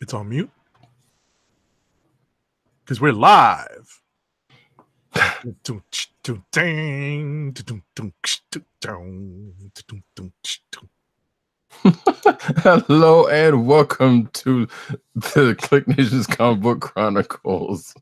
It's on mute. Because we're live. Hello and welcome to the KLIQ Nation's Comic Book Chronicles.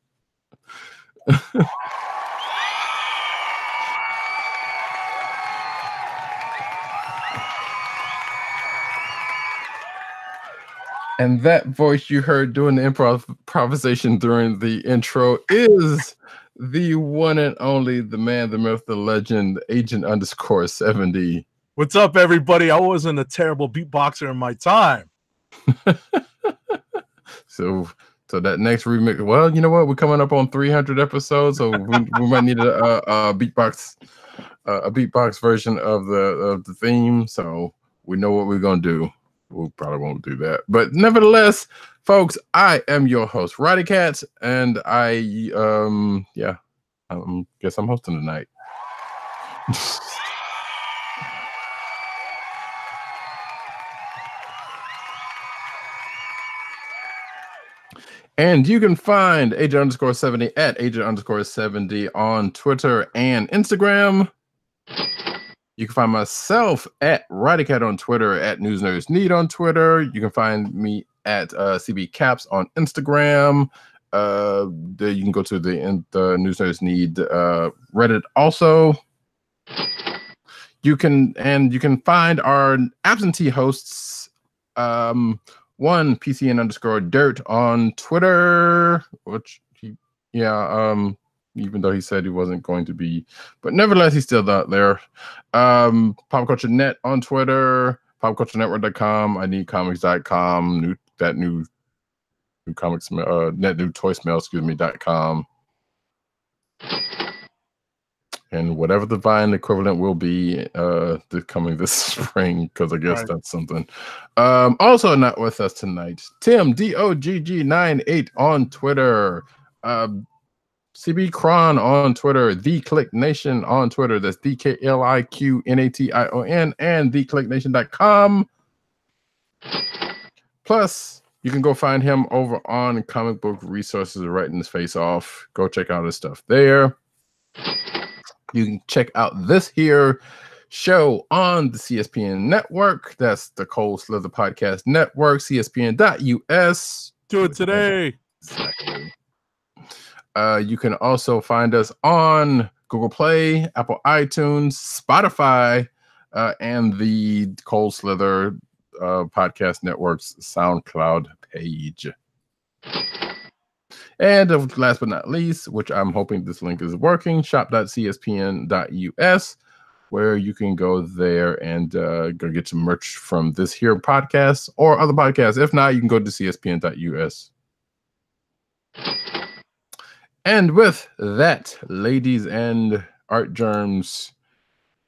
And that voice you heard doing the improvisation during the intro is the one and only, the man, the myth, the legend, Agent_70. What's up, everybody? I wasn't a terrible beatboxer in my time. So that next remix, well, you know what? We're coming up on 300 episodes, so we might need a beatbox version of the theme. So we know what we're gonna do. We probably won't do that, but nevertheless, folks, I am your host, Roddy Cats, and I guess I'm hosting tonight. And you can find Agent_70 at Agent_70 on Twitter and Instagram. You can find myself at RoddyCat on Twitter, at News Nerds Need on Twitter. You can find me at CB Caps on Instagram. You can go to the News Nerds Need Reddit also. You can find our absentee hosts. One PCN_Dirt on Twitter, which even though he said he wasn't going to be, but nevertheless, he's still out there. Pop Culture Net on Twitter, popculturenetwork.com, ineedcomics.com, new comics, new toy smell, .com. And whatever the Vine equivalent will be coming this spring, because I guess that's something. Also not with us tonight, Tim DOGG98 on Twitter, CB Cron on Twitter, The KLIQ Nation on Twitter. That's DKLIQ and thekliqnation.com. Plus, you can go find him over on Comic Book Resources, writing his face off. Go check out his stuff there. You can check out this here show on the CSPN network. That's the Cold Slither Podcast Network, CSPN.us. Do it today. Exactly. You can also find us on Google Play, Apple iTunes, Spotify, and the Cold Slither Podcast Network's SoundCloud page. And last but not least, which I'm hoping this link is working, shop.cspn.us, where you can go there and go get some merch from this here podcast or other podcasts. If not, you can go to cspn.us. And with that, ladies and art germs,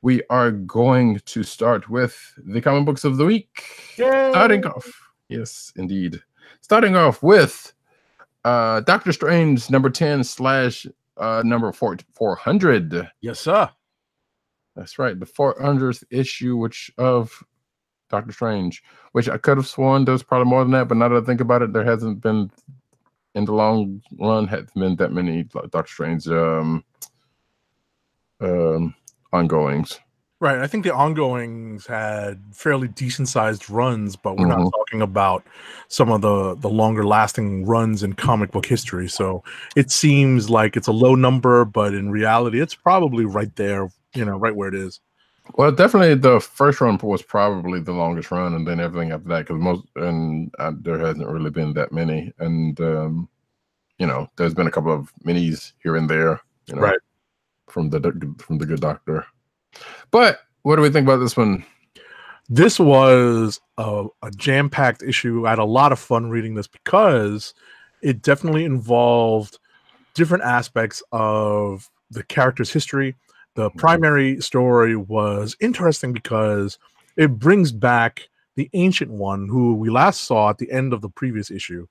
we are going to start with the comic books of the week. Yay! Starting off with Doctor Strange number 10 / number 400. Yes, sir. That's right, the 400th issue of Doctor Strange, which I could have sworn there was probably more than that, but now that I think about it, there hasn't been, in the long run, been that many Doctor Strange ongoings. Right. I think the ongoings had fairly decent sized runs, but we're not talking about some of the longer lasting runs in comic book history. So it seems like it's a low number, but in reality, it's probably right there, right where it is. Well, definitely the first run was probably the longest run, and then everything after that, because there hasn't really been that many. And, there's been a couple of minis here and there, right, from the Good Doctor. But what do we think about this one? This was a jam-packed issue. I had a lot of fun reading this because it definitely involved different aspects of the character's history. The primary story was interesting because it brings back the Ancient One, who we last saw at the end of the previous issue,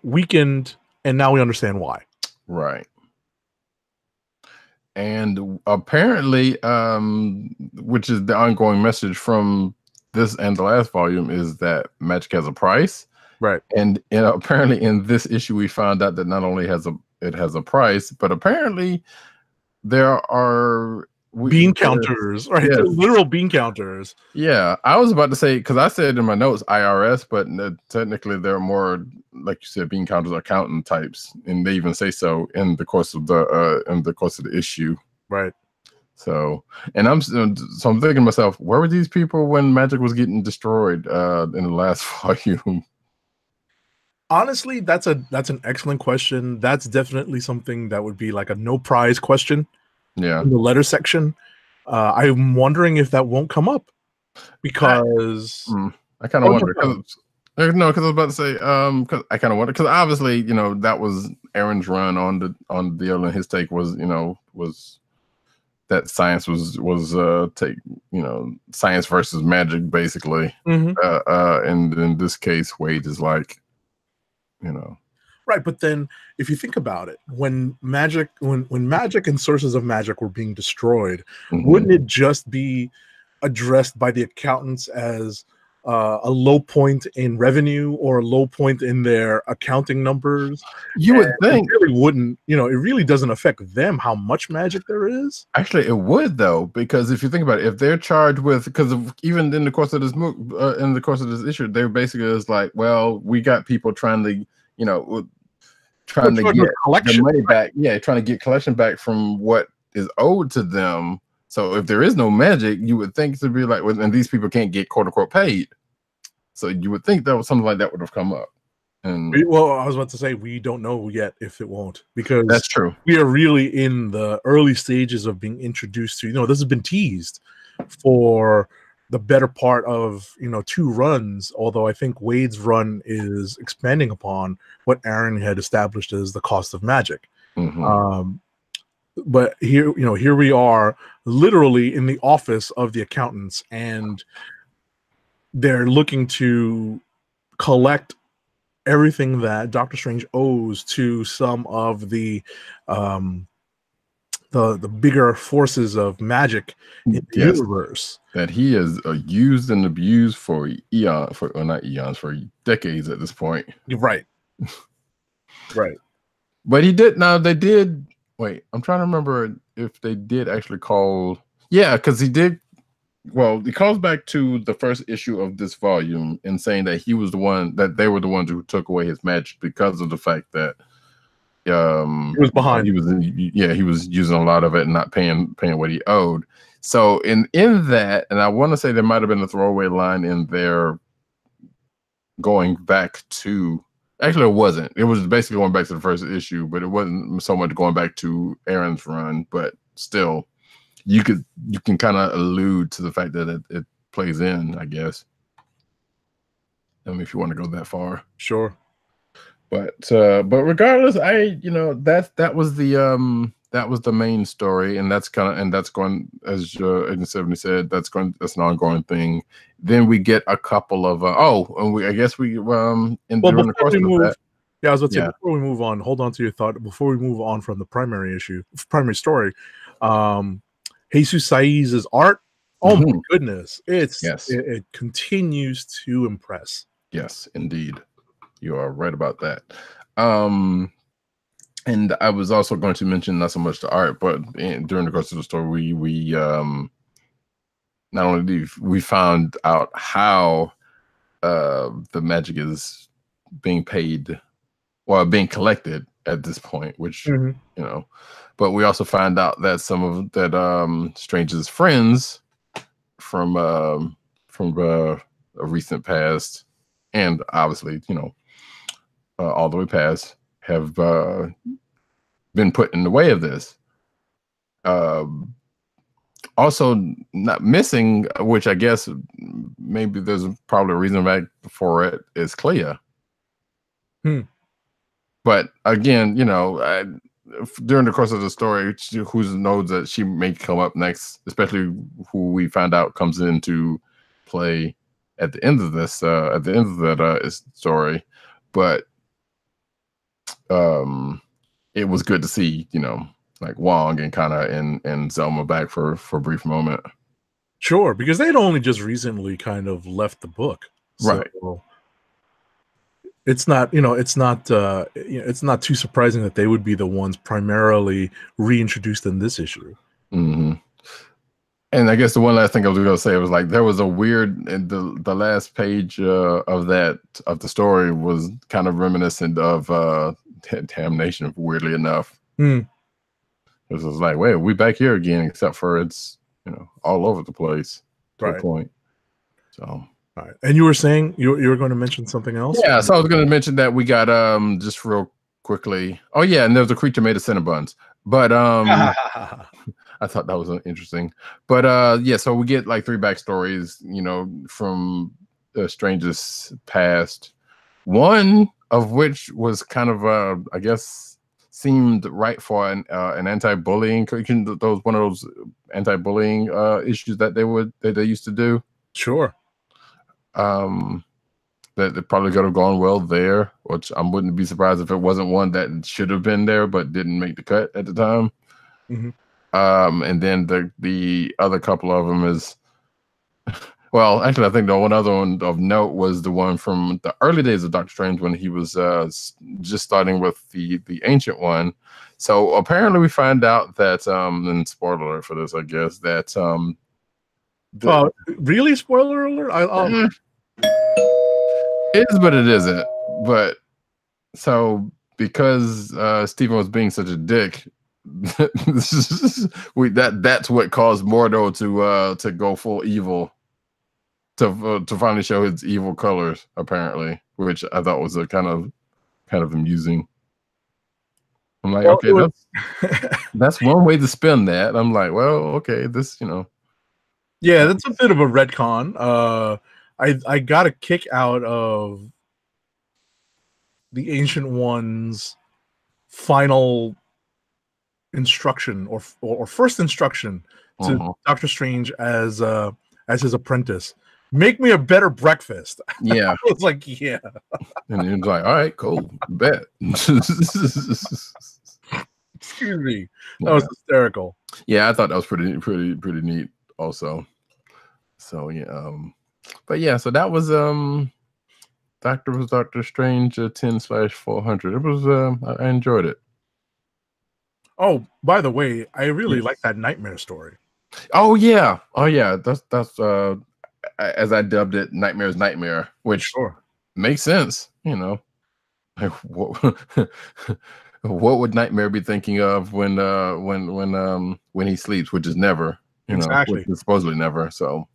weakened, and now we understand why. Right. And apparently, which is the ongoing message from this and the last volume is that magic has a price. Right. And apparently in this issue, we found out that not only it has a price, but apparently there are bean counters, right? Yes. Literal bean counters. Yeah, I was about to say, because I said in my notes IRS, but technically they're more, like you said, bean counters, accountant types, and they even say so in the course of the issue. Right. So, and I'm thinking to myself, where were these people when magic was getting destroyed in the last volume? Honestly, that's an excellent question. That's definitely something that would be like a no prize question. Yeah, in the letter section. I'm wondering if that won't come up because I kind of wonder. Because I was about to say, because I kind of wonder, because obviously, that was Aaron's run on the deal, and his take was, was that science was science versus magic, basically. And in this case, Wade is like, Right, but then if you think about it, when magic and sources of magic were being destroyed, wouldn't it just be addressed by the accountants as a low point in revenue or a low point in their accounting numbers? You would think it really wouldn't. It really doesn't affect them how much magic there is. Actually, it would though, because if you think about it, if they're charged with, because even in the course of this issue, they're basically just like, well, we got people trying to, trying to get the money back. Yeah, trying to get collection back from what is owed to them. So if there is no magic, you would think to be like, well, and these people can't get quote unquote paid. So you would think that was something like that would have come up. Well, I was about to say we don't know yet if it won't, because that's true. We are really in the early stages of being introduced to. This has been teased for the better part of 2 runs. Although I think Wade's run is expanding upon what Aaron had established as the cost of magic. But here we are, literally in the office of the accountants, and they're looking to collect everything that Doctor Strange owes to some of the bigger forces of magic in the universe that he has used and abused for decades at this point. Right. Right. But he did. Now they did. Wait, I'm trying to remember if they did actually call. Yeah, because he did. Well, he calls back to the first issue of this volume and saying that he was the one, that they were the ones who took away his magic because of the fact that he was behind. He was using a lot of it and not paying what he owed. So in that, and I want to say there might have been a throwaway line in there going back to. Actually, it wasn't. It was basically going back to the first issue, but it wasn't so much going back to Aaron's run. But still, you can kind of allude to the fact that it plays in, I guess. I mean, if you want to go that far, sure. But regardless, that was the main story, and that's going, as Agent 70 said, that's an ongoing thing. Then we get a couple of I guess we during the course of that. Yeah, I was about to say, before we move on, hold on to your thought. Before we move on from the primary story, Jesus Saiz' art. Oh my goodness, it continues to impress. Yes, indeed. You are right about that. And I was also going to mention not so much the art, but during the course of the story, we not only did we found out how the magic is being paid or being collected at this point, which but we also find out that some of that Strange's friends from a recent past, and obviously all the way past, have been put in the way of this. Also not missing, which I guess maybe there's probably a reason for it, is Clea. But again, during the course of the story, who knows that she may come up next, especially who we found out comes into play at the end of this, at the end of that story. But it was good to see, like Wong and kind of and Zelma back for a brief moment. Sure, because they'd only just recently kind of left the book, so Right. it's not, it's not too surprising that they would be the ones primarily reintroduced in this issue. Mm-hmm. And I guess the one last thing I was going to say was like there was a weird the last page of the story was kind of reminiscent of Damnation, weirdly enough. Mm. It was like, wait, we back here again, except for it's all over the place to a Right. point. So, all right. And you were saying you were going to mention something else? yeah. So I was going to mention that we got just real quickly. Oh yeah, and there was a creature made of Cinnabons, but I thought that was interesting. But yeah, so we get like 3 backstories, from Strange's past. One of which was kind of I guess seemed right for an anti-bullying. Those one of those anti-bullying issues that they used to do. Sure. That it probably could have gone well there, which I wouldn't be surprised if it wasn't one that should have been there but didn't make the cut at the time. Mm-hmm. And then the other couple of them is, well, actually, I think the one other one of note was the one from the early days of Doctor Strange when he was just starting with the ancient one. So apparently, we find out that, and spoiler alert for this, I guess that. Really? Spoiler alert! It is, but it isn't. But so because Stephen was being such a dick. That's what caused Mordo to go full evil, to finally show his evil colors, apparently, which I thought was a kind of amusing. I'm like, okay, that's one way to spin that. I'm like, well, okay, this, yeah, that's a bit of a retcon. I got a kick out of the Ancient One's final instruction or first instruction to Doctor Strange as his apprentice. Make me a better breakfast. Yeah. I was like, yeah. And he was like, all right, cool, bet. Excuse me. That was hysterical. Yeah, I thought that was pretty neat also. So yeah, but yeah, so that was Doctor Strange 10/400. It was I enjoyed it. Oh, by the way, I really like that nightmare story. Oh yeah. That's as I dubbed it, Nightmare's Nightmare, which makes sense. Like what would Nightmare be thinking of when he sleeps, which is never, exactly, which is supposedly never. So,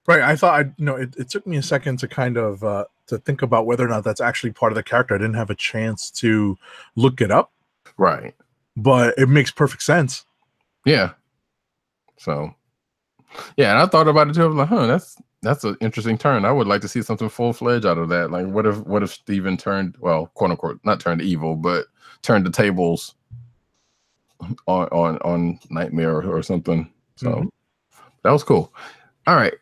right. I thought it took me a second to kind of to think about whether or not that's actually part of the character. I didn't have a chance to look it up. Right. But it makes perfect sense. Yeah. So, yeah, and I thought about it too. I was like, that's an interesting turn. I would like to see something full-fledged out of that. Like, what if Steven turned, well, quote unquote, not turned evil, but turned the tables on Nightmare or something. So that was cool. All right.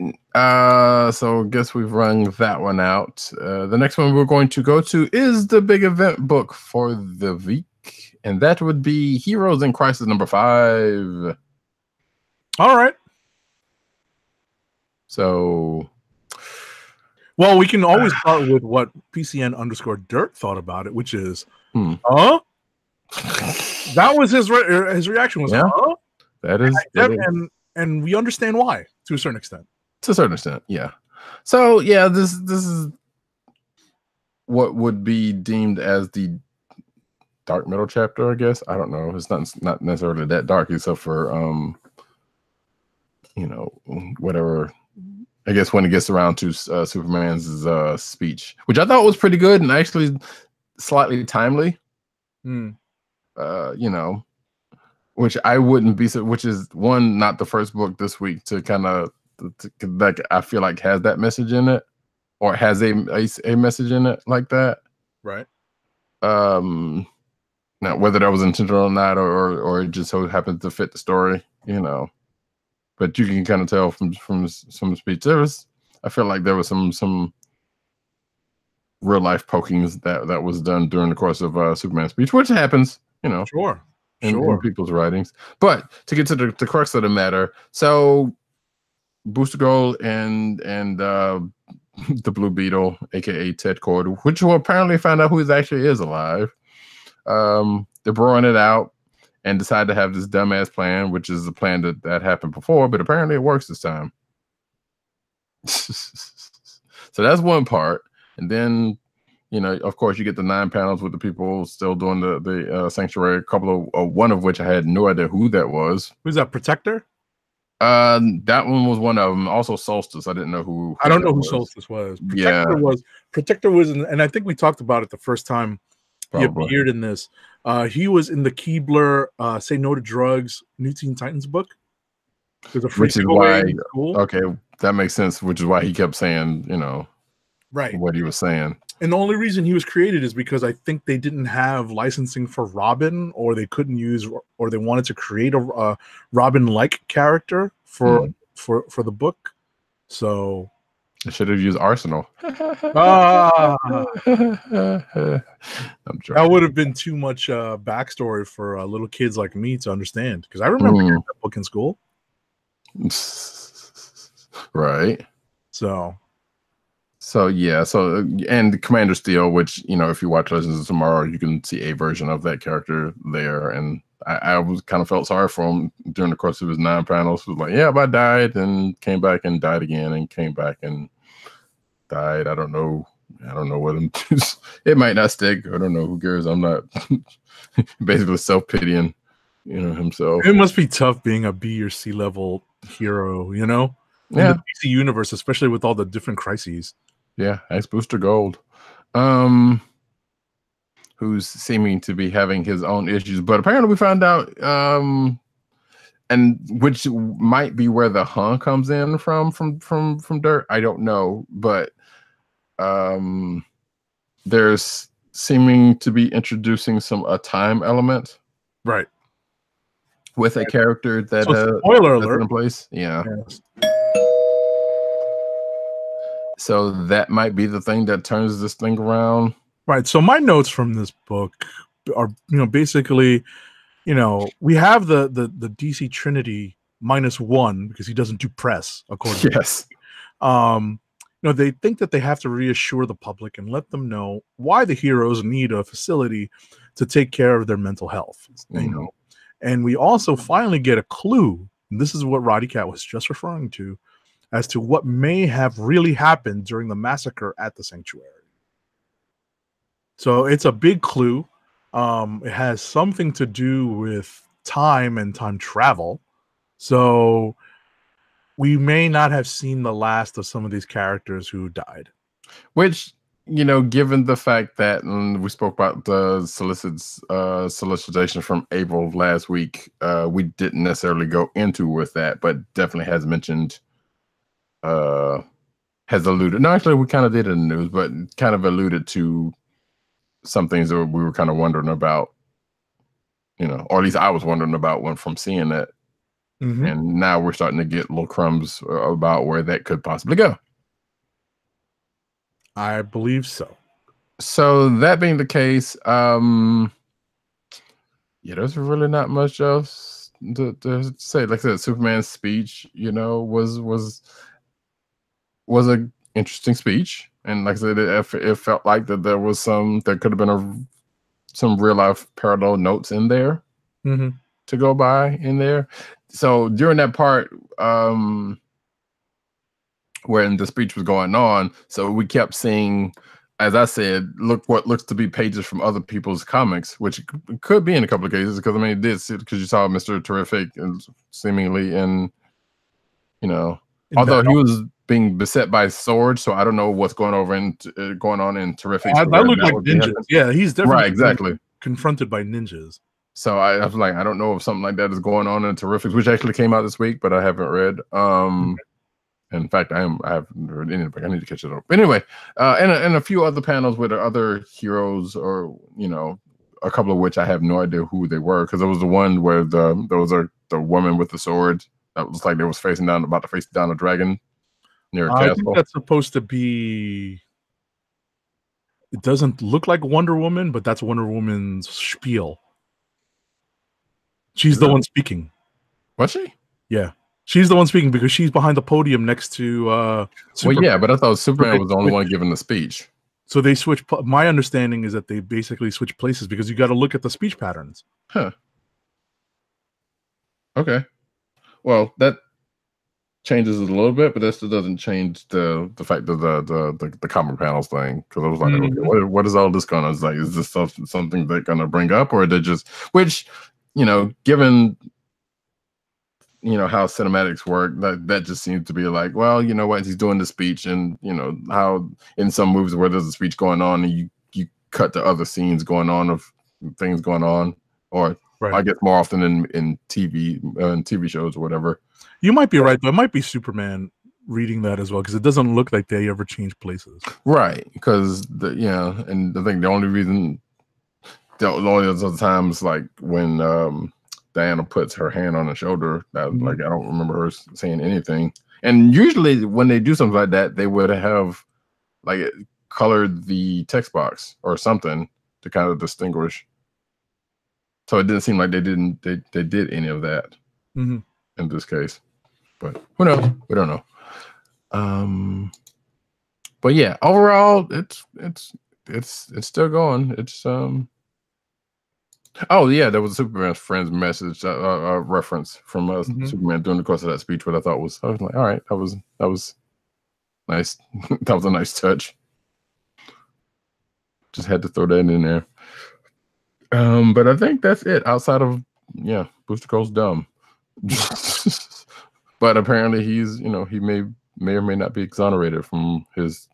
So I guess we've rung that one out. The next one we're going to go to is the big event book for the week. And that would be Heroes in Crisis number 5. All right. So, well, we can always start with what PCN_Dirt thought about it, which is, huh? That was his reaction was, huh? That is, and we understand why to a certain extent. To a certain extent, yeah. So, yeah, this is what would be deemed as the dark middle chapter, I guess. I don't know. It's not necessarily that dark, except for whatever. I guess when it gets around to Superman's speech, which I thought was pretty good and actually slightly timely. Which I wouldn't be. Which is one, not the first book this week to kind of like I feel like has that message in it, or has a message in it like that. Right. Now, whether that was intentional or not, or it just so happens to fit the story, but you can kind of tell from some speech. I feel like there was some real life pokings that was done during the course of Superman's speech, which happens, Sure. In people's writings. But to get to the crux of the matter, so Booster Gold and the Blue Beetle, aka Ted Cord, which will apparently find out who actually is alive. They're broing it out and decide to have this dumbass plan, which is a plan that happened before, but apparently it works this time. So that's one part. And then, of course, you get the 9 panels with the people still doing the sanctuary. A couple of one of which I had no idea who that was. Who's that? Protector? That one was one of them. Also, Solstice. I didn't know who. I don't know who Solstice was. Protector was, and I think we talked about it the first time he appeared in this. He was in the Keebler "Say No to Drugs" New Teen Titans book. There's a which is why. Okay, that makes sense. Which is why he kept saying, right, what he was saying. And the only reason he was created is because I think they didn't have licensing for Robin, or they couldn't use, or they wanted to create a Robin-like character for the book. So they should have used Arsenal. That would have been too much backstory for little kids like me to understand, because I remember hearing that book in school. Right. So yeah. So and Commander Steel, which if you watch Legends of Tomorrow, you can see a version of that character there, and I was kind of felt sorry for him during the course of his 9 panels. He was like, yeah, but I died and came back and died again and came back and died. I don't know what I'm. It might not stick. I don't know. Who cares? I'm not. Basically self-pitying, himself. It must be tough being a B or C level hero, in the DC universe, especially with all the different crises. Yeah, Ice Booster Gold, who's seeming to be having his own issues, but apparently we found out, and which might be where the comes in from Dirt. I don't know, but there's seeming to be introducing a time element, right, with a character that spoiler alert in place. Yeah. Yes. So that might be the thing that turns this thing around. Right. So my notes from this book are, basically, we have the DC Trinity -1 because he doesn't do press, according to yes. They think that they have to reassure the public and let them know why the heroes need a facility to take care of their mental health. And we also finally get a clue. And this is what Roddy Cat was just referring to, as to what may have really happened during the massacre at the sanctuary. So it's a big clue. It has something to do with time and time travel. So we may not have seen the last of some of these characters who died. Which, given the fact that, and we spoke about the solicitation from April of last week, we didn't necessarily go into with that, but definitely has mentioned, has alluded. No, actually, we kind of did it in the news, but kind of alluded to some things that we were kind of wondering about, or at least I was wondering about from seeing that. And now we're starting to get little crumbs about where that could possibly go. I believe so. So that being the case, there's really not much else to say. Like I said, Superman's speech, was an interesting speech, and like I said, it felt like that there could have been some real life parallel notes in there to go by in there. So during that part, when the speech was going on, so we kept seeing, as I said, look what looks to be pages from other people's comics, which could be in a couple of cases, because it did, because you saw Mr. Terrific and seemingly in although he was being beset by swords, so I don't know what's going on in Terrific. That looked like ninjas. Yeah, he's definitely exactly confronted by ninjas. So I was like, I don't know if something like that is going on in Terrifics, which actually came out this week, but I haven't read. In fact, I haven't read any. I need to catch it up. Anyway, and a few other panels with other heroes, or a couple of which I have no idea who they were, because there was the one where there was the woman with the sword that was like they was about to face down a dragon near a castle. I think that's supposed to be. It doesn't look like Wonder Woman, but that's Wonder Woman's spiel. She's the one speaking. Was she? Yeah. She's the one speaking because she's behind the podium next to Superman. Well, yeah, but I thought Superman was the only one giving the speech. So they switch. My understanding is that they basically switch places because you got to look at the speech patterns. Huh. Okay. Well, that changes it a little bit, but that still doesn't change the fact of the comic panels thing. Because I was like, okay, what is all this going on? Like, is this something they're gonna bring up, or they're just given how cinematics work, that just seems to be like, well, you know what, he's doing the speech, and how in some movies where there's a speech going on and you cut to other scenes going on of things going on, or right. I guess more often in TV shows or whatever. You might be right, but it might be Superman reading that as well, because it doesn't look like they ever change places. Right, because and I think the only other times, like when Diana puts her hand on her shoulder, like I don't remember her saying anything. And usually when they do something like that, they would have like colored the text box or something to kind of distinguish. So it didn't seem like they did any of that in this case. But who knows? We don't know. But yeah, overall, it's still going. It's Oh yeah, there was a Superman's friends message reference from Superman during the course of that speech. What I was like, all right, that was nice. That was a nice touch. Just had to throw that in there. But I think that's it. Outside of Booster Gold's dumb. But apparently he's he may or may not be exonerated from his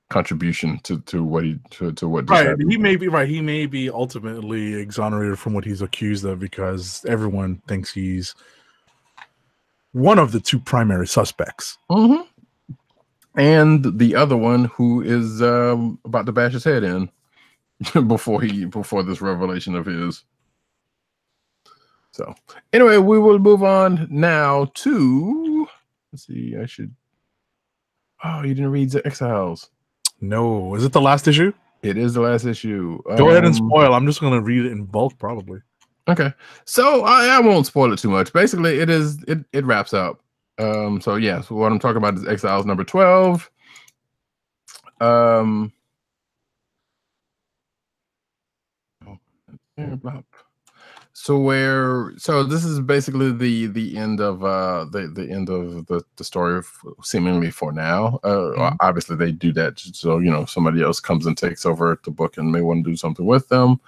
contribution to what happened. He may be right. He may be ultimately exonerated from what he's accused of because everyone thinks he's one of the two primary suspects. And the other one who is about to bash his head in before this revelation of his. So anyway, we will move on now to, let's see, oh, you didn't read the Exiles. No, is it the last issue? It is the last issue. Go ahead and spoil. I'm just going to read it in bulk, probably. Okay, so I won't spoil it too much. Basically, it wraps up. So yeah, so what I'm talking about is Exiles number 12. So this is basically the end of the end of the story seemingly for now. Obviously they do that so somebody else comes and takes over the book and may want to do something with them.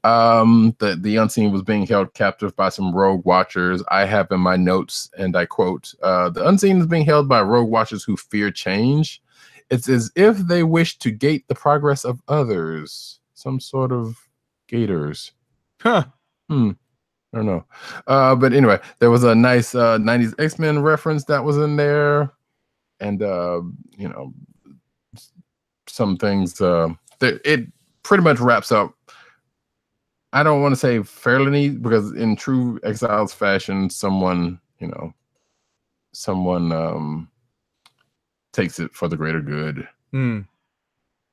The Unseen was being held captive by some rogue watchers. I have in my notes, and I quote, the Unseen is being held by rogue watchers who fear change. It's as if they wish to gate the progress of others. Some sort of gators. Huh. I don't know. But anyway, there was a nice 90s X-Men reference that was in there. And, some things, it pretty much wraps up. I don't want to say fairly neat, because in true Exiles fashion, someone takes it for the greater good.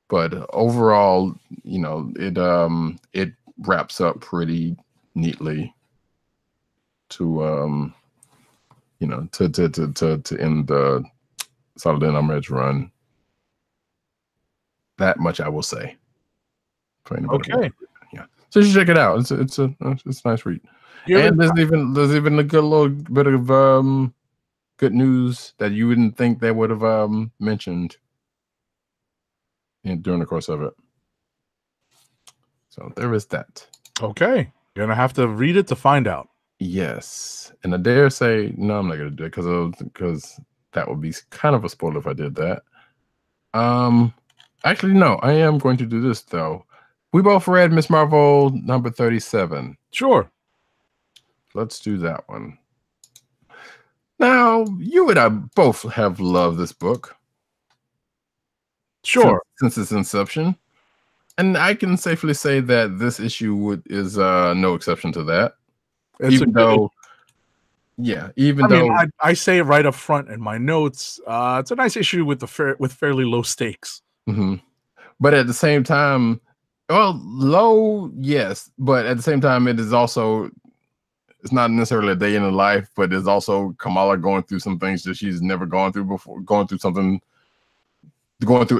But overall, it wraps up pretty neatly to to end the Solid End Edge run. That much I will say. Okay. Yeah. So you should check it out. It's a nice read. And there's even a good little bit of good news that you wouldn't think they would have mentioned during the course of it. So there is that. Okay. You're gonna have to read it to find out. Yes. And I dare say no, I'm not gonna do it because that would be kind of a spoiler if I did that. Actually, no, I am going to do this though. We both read Miss Marvel number 37. Sure. Let's do that one. Now, you and I both have loved this book. Sure. Since its inception. And I can safely say that this issue is no exception to that. I say it right up front in my notes. It's a nice issue with fairly low stakes. But at the same time, well, low, yes, but at the same time, it is also it's not necessarily a day in the life, but it's also Kamala going through some things that she's never gone through before, going through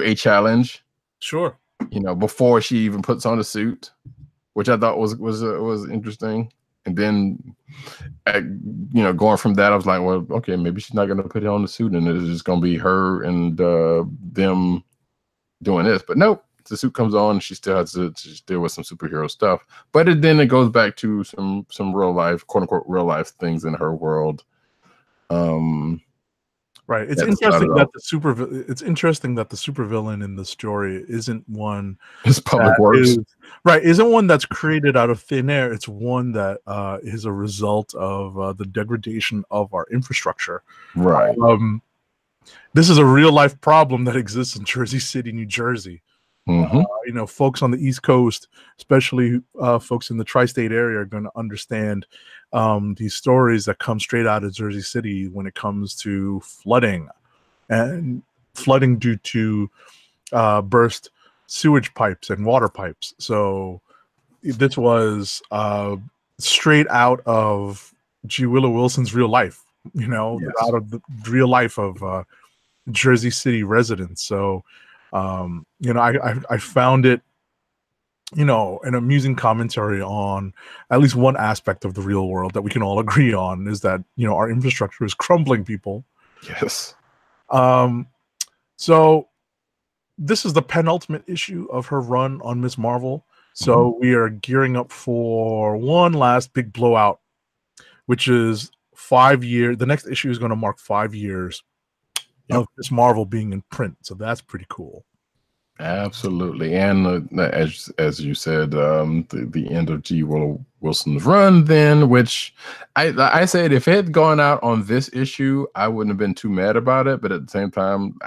a challenge. Sure. You know, before she even puts on a suit, which I thought was interesting. And then, you know, going from that, I was like, well, okay, maybe she's not going to put it on the suit, and it's just going to be her and them doing this. But nope, the suit comes on, and she still has to deal with some superhero stuff. But then it goes back to some real life, quote unquote, real life things in her world. Right. It's interesting that the supervillain in the story isn't one. It's public works. Isn't one that's created out of thin air. It's one that is a result of the degradation of our infrastructure. Right. This is a real life problem that exists in Jersey City, New Jersey. Mm-hmm. You know, folks on the East Coast, especially folks in the tri-state area, are going to understand these stories that come straight out of Jersey City when it comes to flooding due to burst sewage pipes and water pipes. So this was straight out of G. Willow Wilson's real life, you know, Yes. out of the real life of Jersey City residents. So, you know, I found it, you know, an amusing commentary on at least one aspect of the real world that we can all agree on, is that, you know, our infrastructure is crumbling, people. Yes. So this is the penultimate issue of her run on Ms. Marvel. So we are gearing up for one last big blowout, which is 5 years. The next issue is going to mark 5 years of Ms. Marvel being in print. So that's pretty cool. Absolutely. And as you said, the end of G. Willow Wilson's run then, which I said if it had gone out on this issue, I wouldn't have been too mad about it. But at the same time,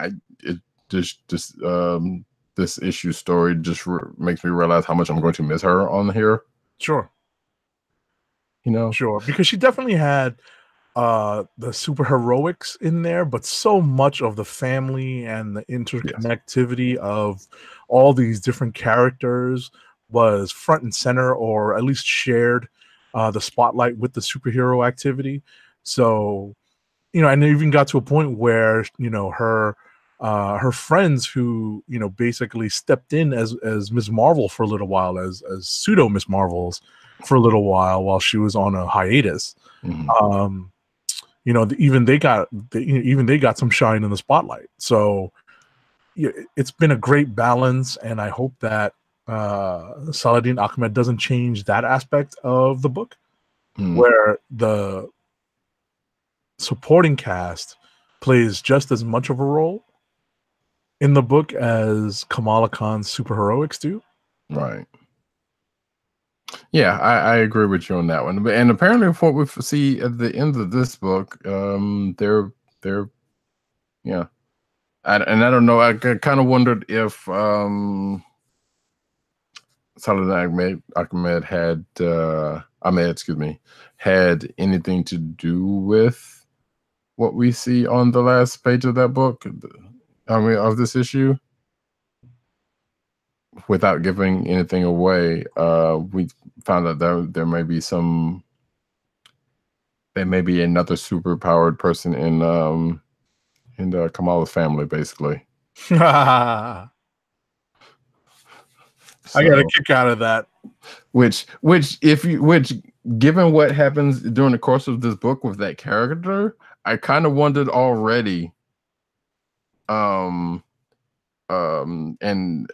this issue story just makes me realize how much I'm going to miss her on here. Sure. You know? Sure. Because she definitely had the super heroics in there, but so much of the family and the interconnectivity of all these different characters was front and center, or at least shared the spotlight with the superhero activity. So, you know, and it even got to a point where, you know, her friends who, you know, basically stepped in as Ms. Marvel for a little while, as pseudo Ms. Marvels for a little while she was on a hiatus. You know, even they got some shine in the spotlight. So it's been a great balance, and I hope that Saladin Ahmed doesn't change that aspect of the book, where the supporting cast plays just as much of a role in the book as Kamala Khan's superheroics do. Right. Yeah, I agree with you on that one. And apparently, what we see at the end of this book, they're yeah. And I don't know. I kind of wondered if Saladin Ahmed had anything to do with what we see on the last page of that book. I mean, of this issue. Without giving anything away, we found out there may be another super-powered person in Kamala's family, basically. I got a kick out of that. Which given what happens during the course of this book with that character, I kind of wondered already. And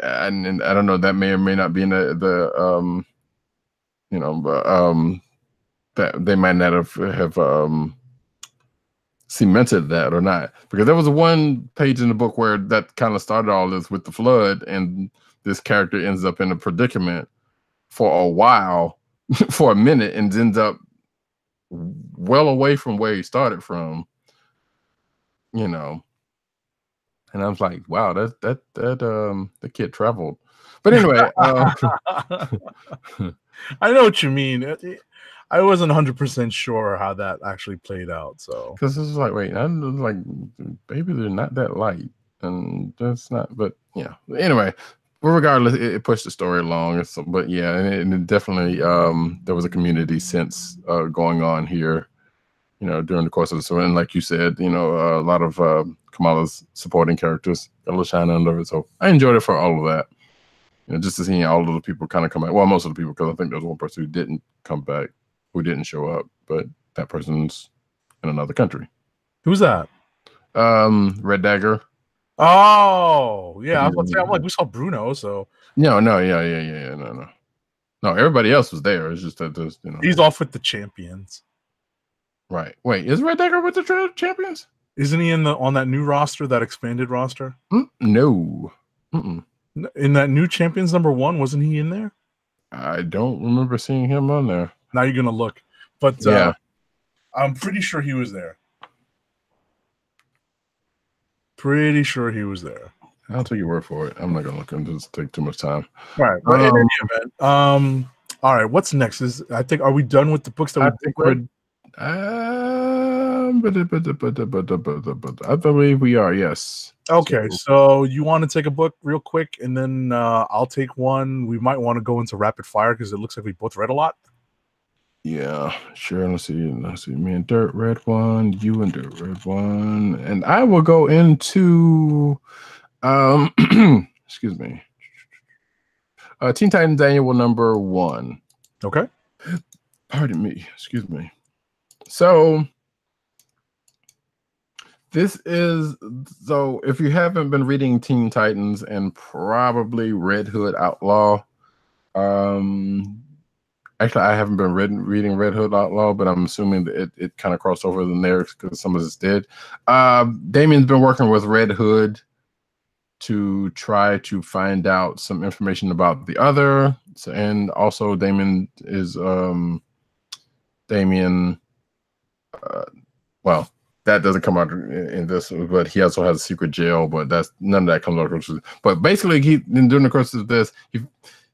I don't know, that may or may not be in the you know, but that they might not have cemented that or not, because there was one page in the book where that kind of started all this with the flood, and this character ends up in a predicament for a while, for a minute, and ends up well away from where he started from, you know. And I was like, wow, the kid traveled. But anyway, I know what you mean. I wasn't 100% sure how that actually played out. So, because this is like, wait, I'm like, baby, they're not that light, and that's not. But yeah. Anyway, Well, regardless, it pushed the story along. So, but yeah, and it definitely there was a community sense going on here, during the course of the story. And like you said, a lot of Kamala's supporting characters got a little shine under it. So I enjoyed it for all of that. Just to see all of the people kind of come back. Well, most of the people, because I think there was one person who didn't come back, who didn't show up, but that person's in another country. Who's that? Red Dagger. Oh, yeah. I was about to say, I'm like, we saw Bruno, so No, no. Everybody else was there. It's just that there's, he's off with the champions. Right. Wait, is Red Dagger with the champions? Isn't he on that new roster, that expanded roster? No. In that new champions #1, wasn't he in there? I don't remember seeing him on there. Now you're gonna look, but yeah, I'm pretty sure he was there. Pretty sure he was there. I'll take your word for it. I'm not gonna look into this. Take too much time. Right. But in any event, all right. What's next? Are we done with the books that we read? I believe we are. Yes. Okay. So you want to take a book real quick, and then I'll take one. We might want to go into rapid fire because it looks like we both read a lot. Yeah, sure. Let's see. Me and Dirt read one. You and Dirt read one, and I will go into. Excuse me. Teen Titans Annual #1. Okay. Pardon me. Excuse me. So if you haven't been reading Teen Titans and probably Red Hood Outlaw, actually I haven't been reading Red Hood Outlaw, but I'm assuming that it kind of crossed over the narratives because some of us did. Damien's been working with Red Hood to try to find out some information about the other, and also Damien is well, that doesn't come out in this, but he also has a secret jail, but none of that comes out. But basically, during the course of this, he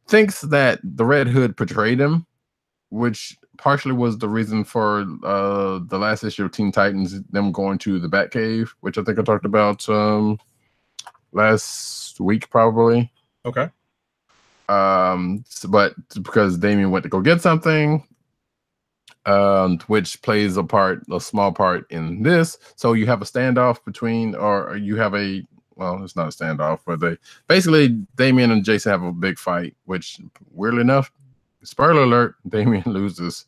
thinks that the Red Hood portrayed him, which partially was the reason for the last issue of Teen Titans, them going to the Batcave, which I think I talked about last week, probably. Okay. But because Damien went to go get something, which plays a small part in this. So you have a standoff between, or you have it's not a standoff, but basically Damien and Jason have a big fight, which weirdly enough, spoiler alert, Damien loses.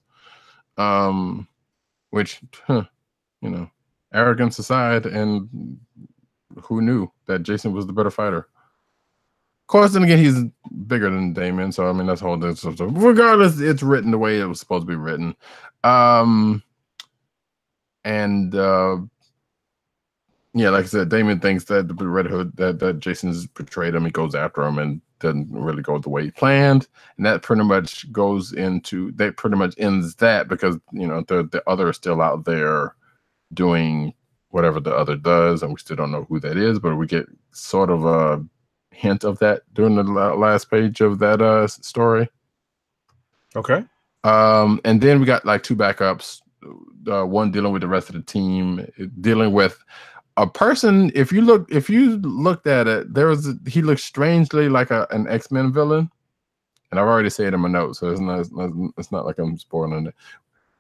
Which, arrogance aside, and who knew that Jason was the better fighter? Of course, then again, he's bigger than Damien, so I mean that's whole different stuff. Regardless, it's written the way it was supposed to be written, yeah, like I said, Damien thinks that the Red Hood that Jason's portrayed him. He goes after him and doesn't really go the way he planned, and that pretty much ends that because the other is still out there doing whatever the other does, and we still don't know who that is, but we get sort of a hint of that during the last page of that story. Okay. And then we got like two backups, one dealing with the rest of the team, dealing with a person. If you looked at it, he looks strangely like an X-Men villain, and I've already said it in my notes, so it's not like I'm spoiling it.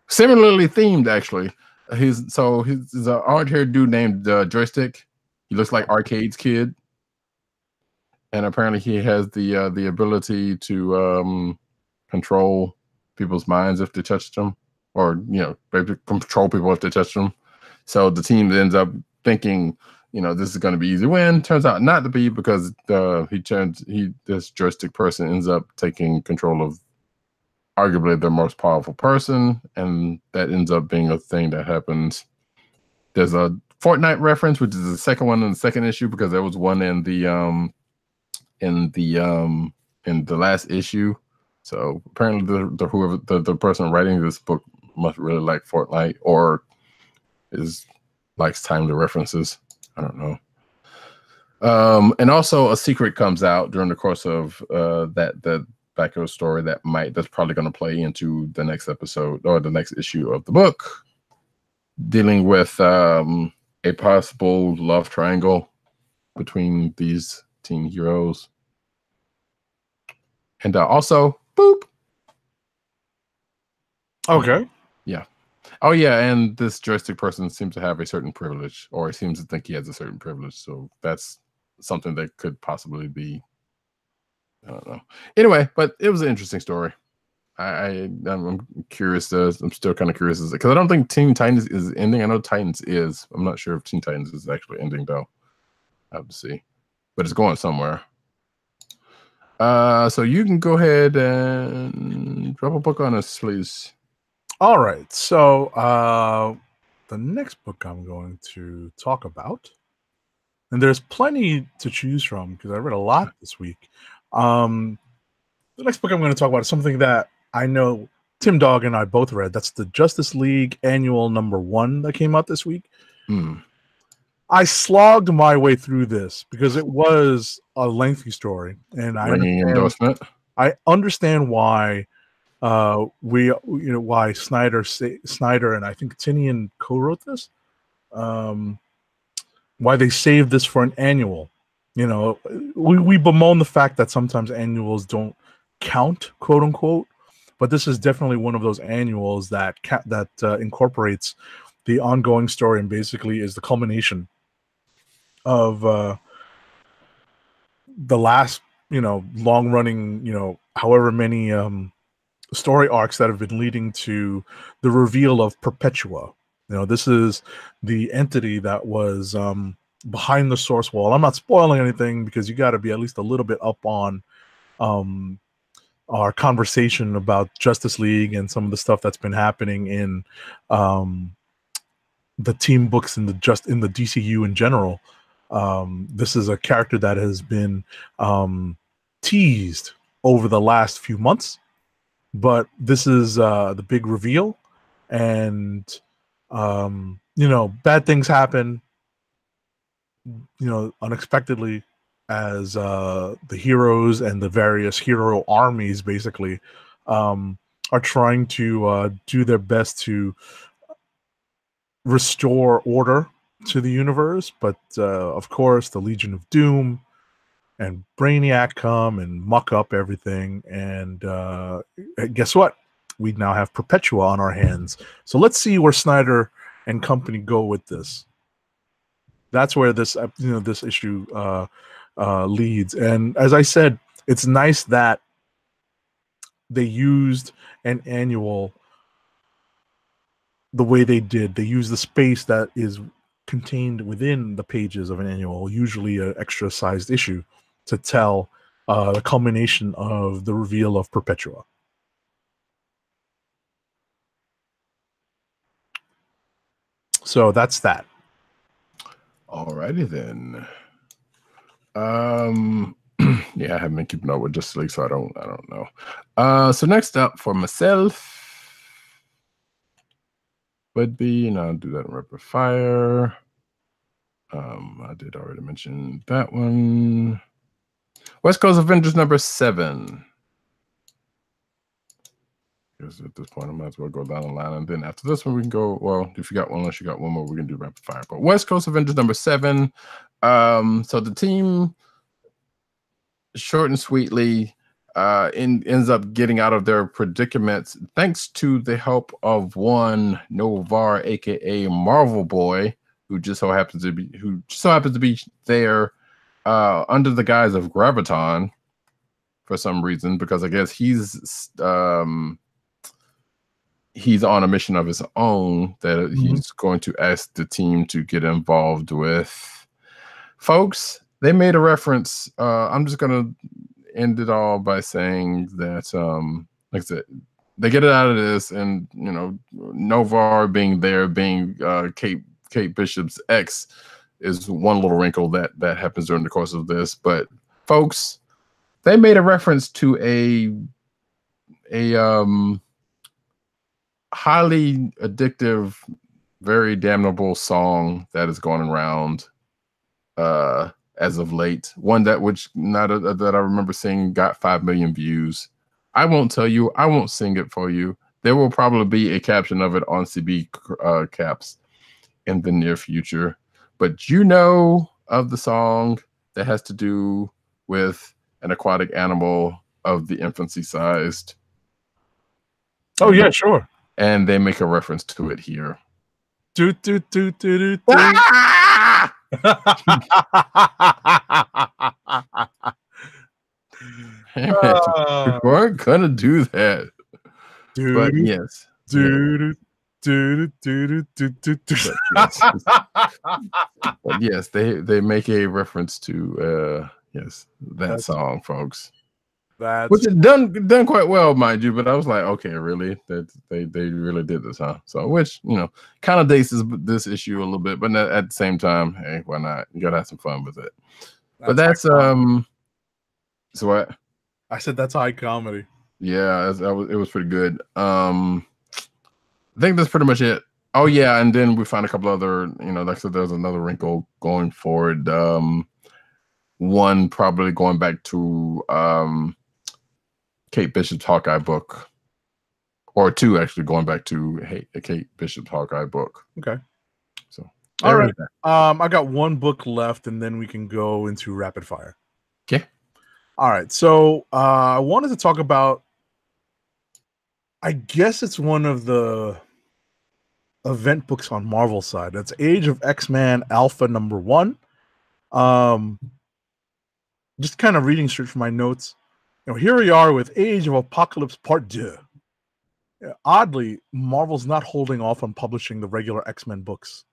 Similarly themed, actually. He's an orange-haired dude named Joystick. He looks like Arcade's kid. And apparently he has the ability to control people's minds if they touch them, or control people if they touch them. So the team ends up thinking, this is going to be easy win. Turns out not to be, because this Joystick person ends up taking control of arguably their most powerful person, and that ends up being a thing that happens. There's a Fortnite reference, which is the second one in the second issue, because there was one in the last issue. So apparently the person writing this book must really like Fortnite, or likes timely references. I don't know. And also a secret comes out during the course of that back of the story that's probably going to play into the next episode or the next issue of the book, dealing with a possible love triangle between these teen heroes. And also, boop. Okay. Yeah. Oh, yeah. And this joystick person seems to have a certain privilege, or seems to think he has a certain privilege. So that's something that could possibly be. I don't know. Anyway, but it was an interesting story. I'm curious. I'm still kind of curious because I don't think Teen Titans is ending. I know Titans is. I'm not sure if Teen Titans is actually ending though. I have to see, but it's going somewhere. So you can go ahead and drop a book on us, please. All right. So the next book I'm going to talk about, and there's plenty to choose from because I read a lot this week. The next book I'm going to talk about is something that I know Tim Dog and I both read. That's the Justice League Annual #1 that came out this week. I slogged my way through this because it was a lengthy story, and I understand why why Snyder and I think Tinian co-wrote this. Why they saved this for an annual. You know, we bemoan the fact that sometimes annuals don't count, quote unquote, but this is definitely one of those annuals that incorporates the ongoing story and basically is the culmination of the last, long running, however many story arcs that have been leading to the reveal of Perpetua. This is the entity that was behind the source wall. I'm not spoiling anything because you got to be at least a little bit up on our conversation about Justice League and some of the stuff that's been happening in the team books in the DCU in general. This is a character that has been teased over the last few months, but this is the big reveal, and bad things happen, unexpectedly, as the heroes and the various hero armies basically are trying to do their best to restore order to the universe. But of course, the Legion of Doom and Brainiac come and muck up everything. And guess what? We now have Perpetua on our hands. So let's see where Snyder and company go with this. That's where this this issue leads. And as I said, it's nice that they used an annual the way they did. They used the space that is contained within the pages of an annual, usually an extra sized issue, to tell the culmination of the reveal of Perpetua. So that's that. Alrighty then. Yeah, I haven't been keeping up with Justice League, so I don't know. So next up for myself would be, and I'll do that in rapid fire. I did already mention that one. West Coast Avengers #7. Because at this point, I might as well go down the line, and then after this one, we can go. Well, if you got one, unless you got one more, we can do rapid fire. But West Coast Avengers #7. So the team, short and sweetly, ends up getting out of their predicaments thanks to the help of one Novar, aka Marvel Boy, who just so happens to be there under the guise of Graviton for some reason, because I guess he's on a mission of his own that he's going to ask the team to get involved with. Folks, they made a reference. I'm just gonna end it all by saying that, like I said, they get it out of this, and Novar being there, being Kate Bishop's ex, is one little wrinkle that happens during the course of this. But folks, they made a reference to a highly addictive, very damnable song that is going around as of late. One that I remember seeing got 5 million views. I won't tell you. I won't sing it for you. There will probably be a caption of it on CB Caps in the near future. But of the song that has to do with an aquatic animal of the infancy-sized. Oh yeah, sure. And they make a reference to it here. Do do do do do do. We weren't gonna do that. But yes. But yes, they make a reference to that song, folks. Which is done quite well, mind you. But I was like, okay, really? That they really did this, huh? So, which kind of dates this issue a little bit, but at the same time, hey, why not? You gotta have some fun with it. But that's so what? I said that's high comedy. Yeah, it was pretty good. I think that's pretty much it. Oh yeah, and then we found a couple other, like I said, there's another wrinkle going forward. One probably going back to Kate Bishop's Hawkeye book, or two actually going back to Kate Bishop's Hawkeye book. Okay. So all right. I got one book left, and then we can go into rapid fire. Okay. All right. So I wanted to talk about, I guess it's one of the event books on Marvel side. That's Age of X-Men Alpha #1. Just kind of reading straight from my notes. Here we are with Age of Apocalypse Part 2. Oddly, Marvel's not holding off on publishing the regular X-Men books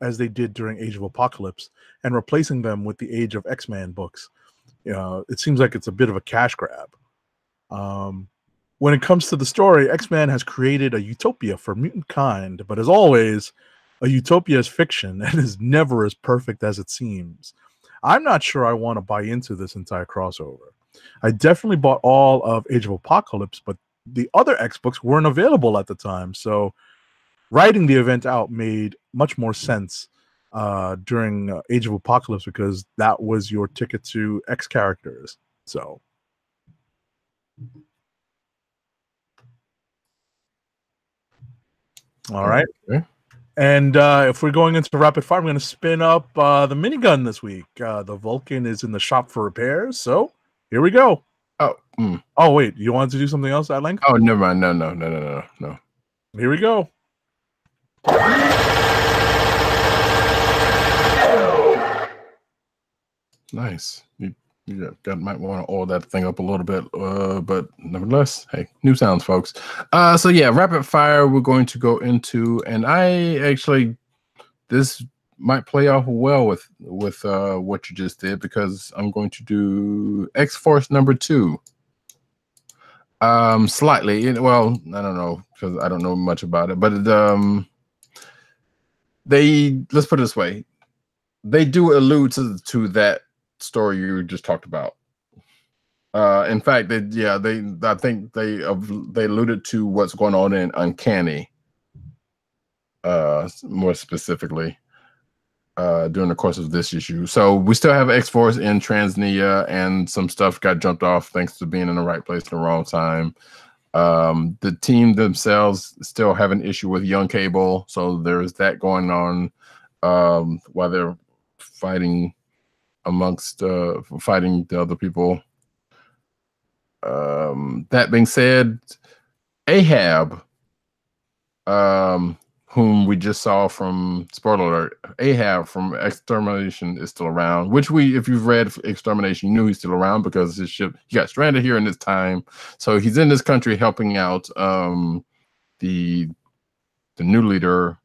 as they did during Age of Apocalypse and replacing them with the Age of X-Men books. It seems like it's a bit of a cash grab. When it comes to the story, X-Men has created a utopia for mutant kind, but as always, a utopia is fiction and is never as perfect as it seems. I'm not sure I want to buy into this entire crossover. I definitely bought all of Age of Apocalypse, but the other X books weren't available at the time, so writing the event out made much more sense during Age of Apocalypse because that was your ticket to X characters. So, all right. Okay. And if we're going into rapid fire, I'm going to spin up the minigun this week. The Vulcan is in the shop for repairs, so here we go. Oh, wait, you wanted to do something else at length? Oh, never mind. No. Here we go. Nice. You might want to oil that thing up a little bit, but nevertheless, hey, new sounds, folks. So yeah, rapid fire. We're going to go into, and this might play off well with what you just did because I'm going to do X-Force #2. Slightly. Well, I don't know because I don't know much about it, but let's put it this way. They do allude to that story you just talked about. In fact, I think they alluded to what's going on in Uncanny, more specifically, during the course of this issue. So we still have X-Force in Transnia, and some stuff got jumped off thanks to being in the right place at the wrong time. The team themselves still have an issue with Young Cable, so there's that going on while they're fighting amongst fighting the other people. That being said, Ahab, whom we just saw from, spoiler alert, Ahab from Extermination is still around, which if you've read Extermination, you knew he's still around because his ship, he got stranded here in this time. So he's in this country helping out the new leader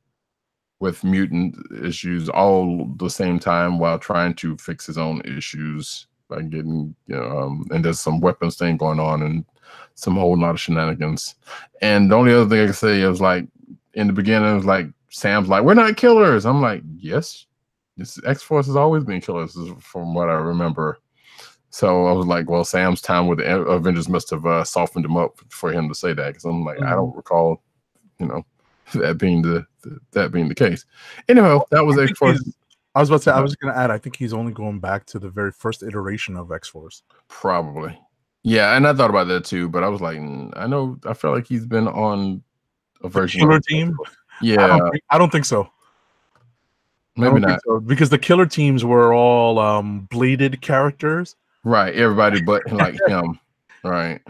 with mutant issues all the same time while trying to fix his own issues by getting, and there's some weapons thing going on and some whole lot of shenanigans. And the only other thing I can say is, like, in the beginning, it was like, Sam's like, we're not killers. I'm like, yes, this X-Force has always been killers, from what I remember. So I was like, well, Sam's time with the Avengers must have softened him up for him to say that, because I'm like, I don't recall, that being the case. Anyway, that was X-Force. I was about to say, I was going to add, I think he's only going back to the very first iteration of X-Force. Probably. Yeah, and I thought about that too, but I was like, I felt like he's been on a version Killer Team? Yeah. I don't think so. Maybe not. So, because the Killer Teams were all bladed characters. Right, everybody but like him. Right.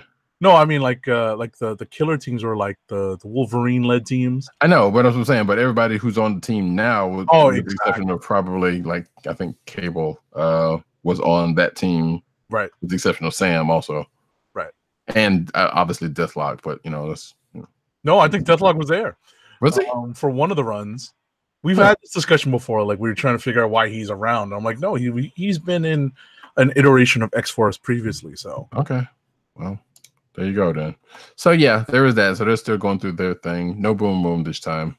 No, I mean like the killer teams were like the Wolverine led teams. I know, but that's what I'm saying. But everybody who's on the team now, with the exception of probably like I think Cable, was on that team, right? With the exception of Sam, also, right? And obviously Deathlock, but that's. No, I think Deathlock was there. Was he for one of the runs? We've had this discussion before. Like we were trying to figure out why he's around. I'm like, no, he's been in an iteration of X-Force previously. So okay, well. There you go, then. So yeah, there is that. So they're still going through their thing. No boom boom this time.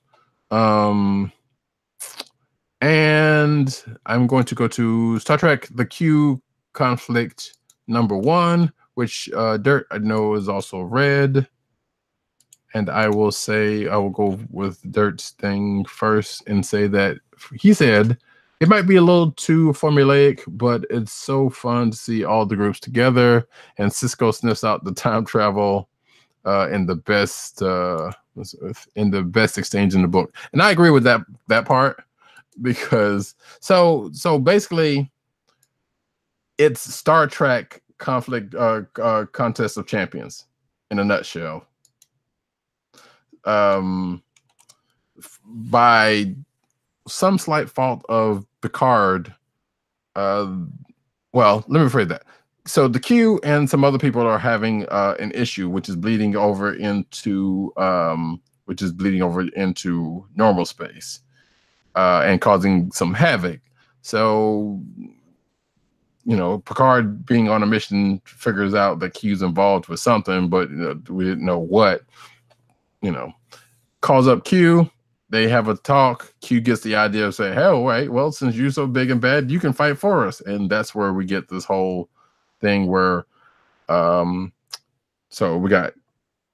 And I'm going to go to Star Trek: The Q conflict #1, which Dirt I know is also read. And I will go with Dirt's thing first and say that he said it might be a little too formulaic, but it's so fun to see all the groups together. And Cisco sniffs out the time travel in the best exchange in the book. And I agree with that part, because so basically it's Star Trek conflict contest of champions in a nutshell. By some slight fault of Picard, well, let me rephrase that. So the Q and some other people are having an issue, which is bleeding over into normal space, and causing some havoc. So, Picard, being on a mission, figures out that Q's involved with something, but we didn't know what. Calls up Q. They have a talk. Q gets the idea of saying, "Hell, right. Well, since you're so big and bad, you can fight for us." And that's where we get this whole thing where, so we got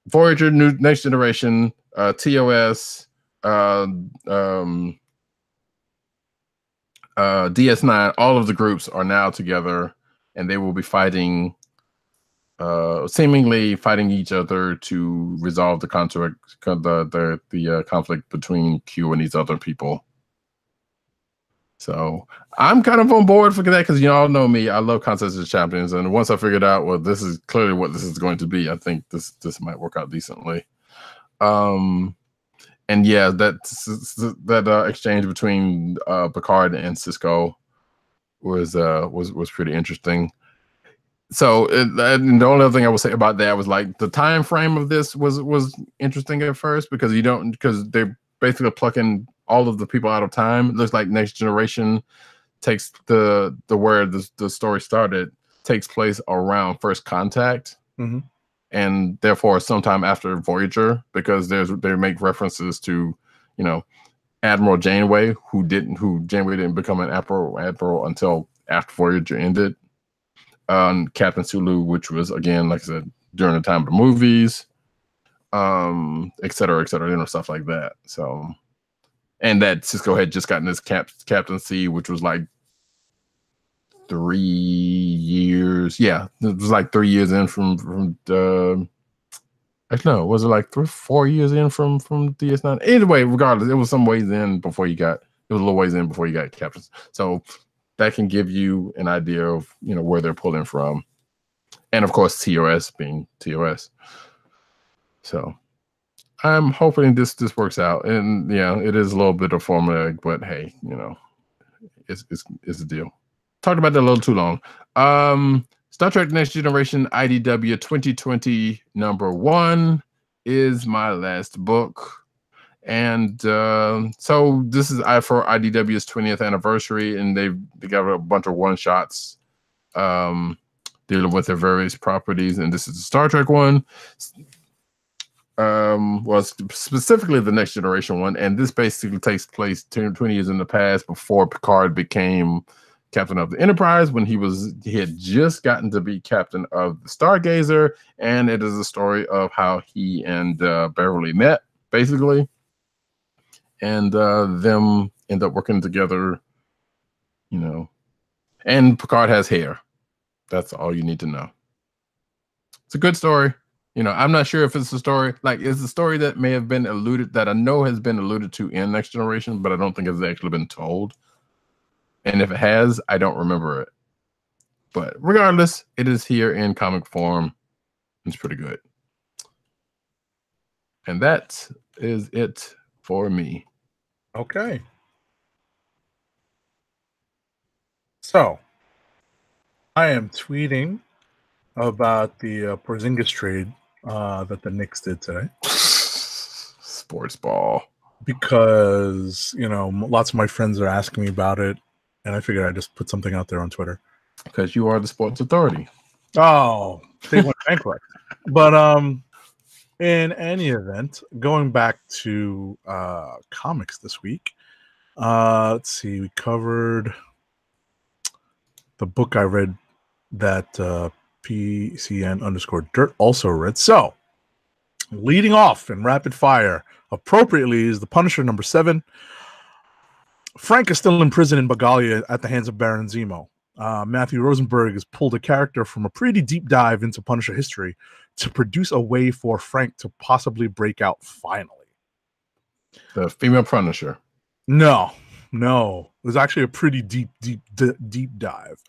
Voyager, Next Generation, TOS, DS9. All of the groups are now together, and they will be fighting. Seemingly fighting each other to resolve the conflict between Q and these other people. So I'm kind of on board for that, because y'all know me. I love Contests of Champions, and once I figured out, well, this is clearly what this is going to be, I think this might work out decently. And yeah, that exchange between Picard and Cisco was pretty interesting. So and the only other thing I would say about that was like the time frame of this was interesting at first, because they're basically plucking all of the people out of time. It looks like Next Generation takes where the story started takes place around First Contact, and therefore sometime after Voyager, because they make references to Admiral Janeway, who Janeway didn't become an admiral until after Voyager ended. Captain Sulu, which was, again, like I said, during the time of the movies, et cetera, stuff like that. So, and that Cisco had just gotten his captaincy, which was like 3 years. Yeah, it was like 3 years in from actually, no, was it like 4 years in from DS9? Anyway, regardless, it was some ways in before you got. It was a little ways in before you got captains. So that can give you an idea of where they're pulling from, and of course TOS being TOS. So I'm hoping this works out, and yeah, it is a little bit of formulaic, but hey, it's a deal. Talked about that a little too long. Star Trek Next Generation IDW 2020 #1 is my last book. And so this is for IDW's 20th anniversary, and they got a bunch of one-shots dealing with their various properties, and this is the Star Trek one. Well, specifically the Next Generation one, and this basically takes place 20 years in the past, before Picard became captain of the Enterprise, when he had just gotten to be captain of the Stargazer, and it is a story of how he and Beverly met, basically. And them end up working together, and Picard has hair. That's all you need to know. It's a good story. I'm not sure if it's a story, it's a story that may have been that I know has been alluded to in Next Generation, but I don't think it's actually been told. And if it has, I don't remember it. But regardless, it is here in comic form. It's pretty good. And that is it for me. Okay. So, I am tweeting about the Porzingis trade that the Knicks did today. Sports ball. Because, lots of my friends are asking me about it, and I figured I'd just put something out there on Twitter. Because you are the sports authority. Oh, they went bankrupt. But in any event, going back to comics this week, let's see, we covered the book I read that PCN_dirt also read. So, leading off in rapid fire, appropriately, is The Punisher #7. Frank is still in prison in Bagalia at the hands of Baron Zemo. Matthew Rosenberg has pulled a character from a pretty deep dive into Punisher history to produce a way for Frank to possibly break out finally. The female Punisher. No. It was actually a pretty deep dive.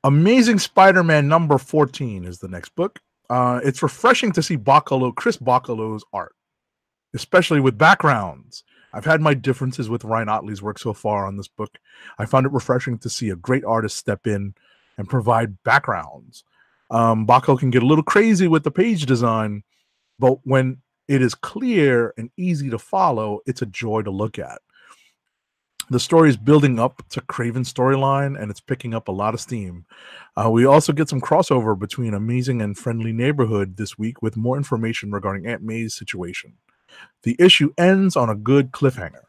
Amazing Spider-Man #14 is the next book. It's refreshing to see Chris Bacalo's art, especially with backgrounds. I've had my differences with Ryan Otley's work so far on this book. I found it refreshing to see a great artist step in and provide backgrounds. Bacalo can get a little crazy with the page design, but when it is clear and easy to follow, it's a joy to look at. The story is building up to Kraven's storyline, and it's picking up a lot of steam. We also get some crossover between Amazing and Friendly Neighborhood this week with more information regarding Aunt May's situation. The issue ends on a good cliffhanger.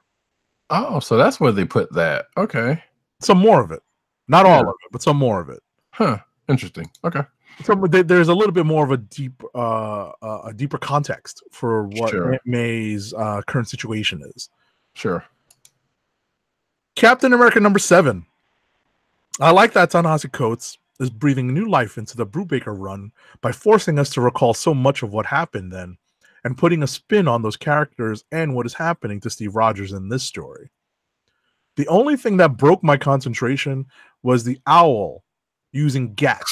Oh, so that's where they put that. Okay. Some more of it. Not all of it, but some more of it. Huh. Interesting. Okay. So there's a little bit more of a deeper context for what Aunt May's current situation is. Sure. Captain America #7. I like that Ta-Nehisi Coates is breathing new life into the Brubaker run by forcing us to recall so much of what happened then and putting a spin on those characters and what is happening to Steve Rogers in this story. The only thing that broke my concentration was the owl using gat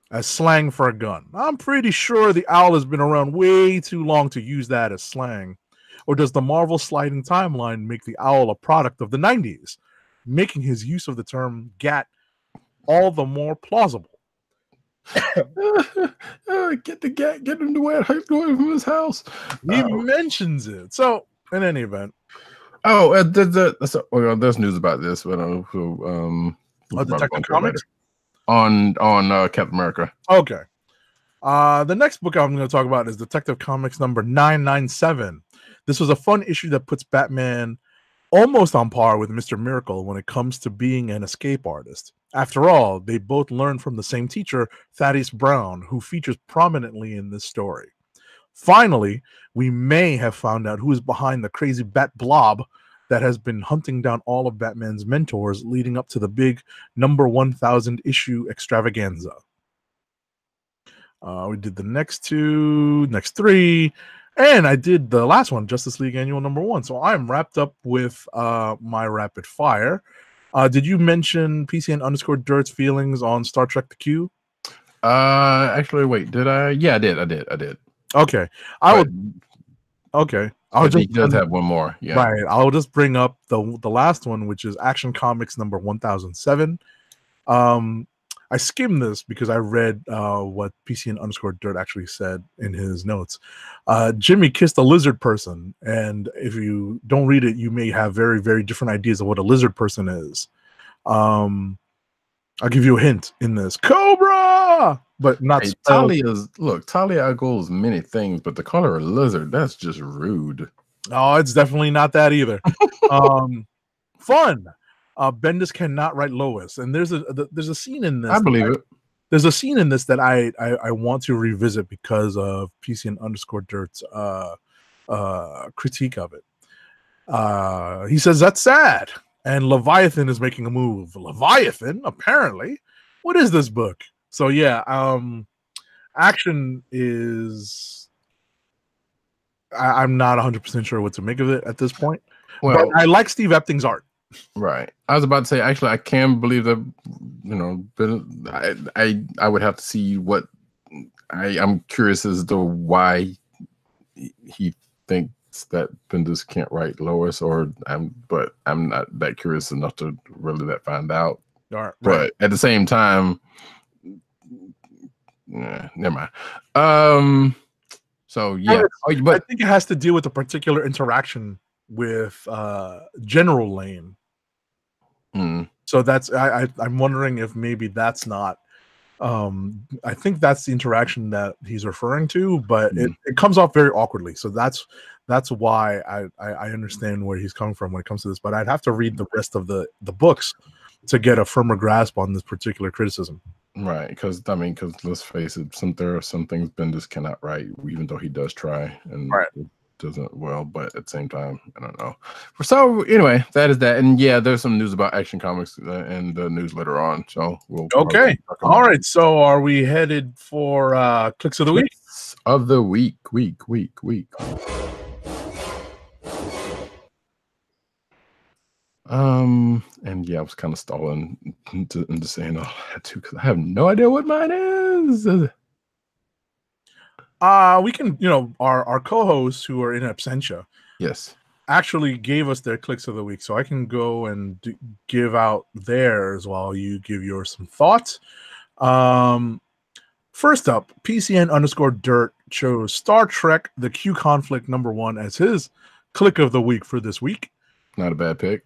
as slang for a gun. I'm pretty sure the owl has been around way too long to use that as slang. Or does the Marvel sliding timeline make the owl a product of the 90s, making his use of the term gat all the more plausible? Get the gat, get him away from his house. He mentions it. So, in any event. There's news about this, but Detective Comics? On Captain America. Okay. The next book I'm going to talk about is Detective Comics #997. This was a fun issue that puts Batman almost on par with Mr. Miracle when it comes to being an escape artist. After all, they both learned from the same teacher, Thaddeus Brown, who features prominently in this story. Finally, we may have found out who is behind the crazy Bat Blob that has been hunting down all of Batman's mentors leading up to the big #1000 issue extravaganza. We did the next three, and I did the last one, Justice League Annual #1. So I'm wrapped up with my rapid fire. Did you mention PCN_Dirt's feelings on Star Trek: The Q? Actually, wait, did I? Yeah, I did. Okay. He does have one more. Yeah. Right. I'll just bring up the last one, which is Action Comics #1007. I skimmed this because I read what PCN_Dirt actually said in his notes. Jimmy kissed a lizard person, and if you don't read it, you may have very, very different ideas of what a lizard person is. I'll give you a hint in this. Cobra! But not Talia goes many things, but to call her a lizard, that's just rude. Oh, it's definitely not that either. Fun. Bendis cannot write Lois, and there's a scene in this. I believe it. There's a scene in this that I want to revisit because of PCN_Dirt's critique of it. He says that's sad, and Leviathan is making a move. Leviathan, apparently. What is this book? So yeah, Action is. I'm not 100% sure what to make of it at this point. Well, but I like Steve Epting's art. Right. I was about to say, actually, I can believe that but I would have to see what I'm curious as to why he thinks that Bendis can't write Lois, but I'm not that curious enough to really find out. Right. But at the same time, never mind. So yeah, but I think it has to deal with the particular interaction with General Lane. So that's I'm wondering if maybe that's not. I think that's the interaction that he's referring to, but it comes off very awkwardly. So that's why I understand where he's coming from when it comes to this. But I'd have to read the rest of the books to get a firmer grasp on this particular criticism. Right, because let's face it, there are some things Bendis cannot write, even though he does try, and it doesn't well. But at the same time, I don't know. So anyway, that is that, and yeah, there's some news about Action Comics in the news later on. So we'll all right. So are we headed for clicks of the week? Of the week. And yeah, I was kind of stalling into saying all that too, because I have no idea what mine is. We can, our co-hosts who are in absentia, yes, actually gave us their clicks of the week, so I can go and give out theirs while you give yours some thoughts. First up, PCN_Dirt chose Star Trek: The Q Conflict #1 as his click of the week for this week. Not a bad pick.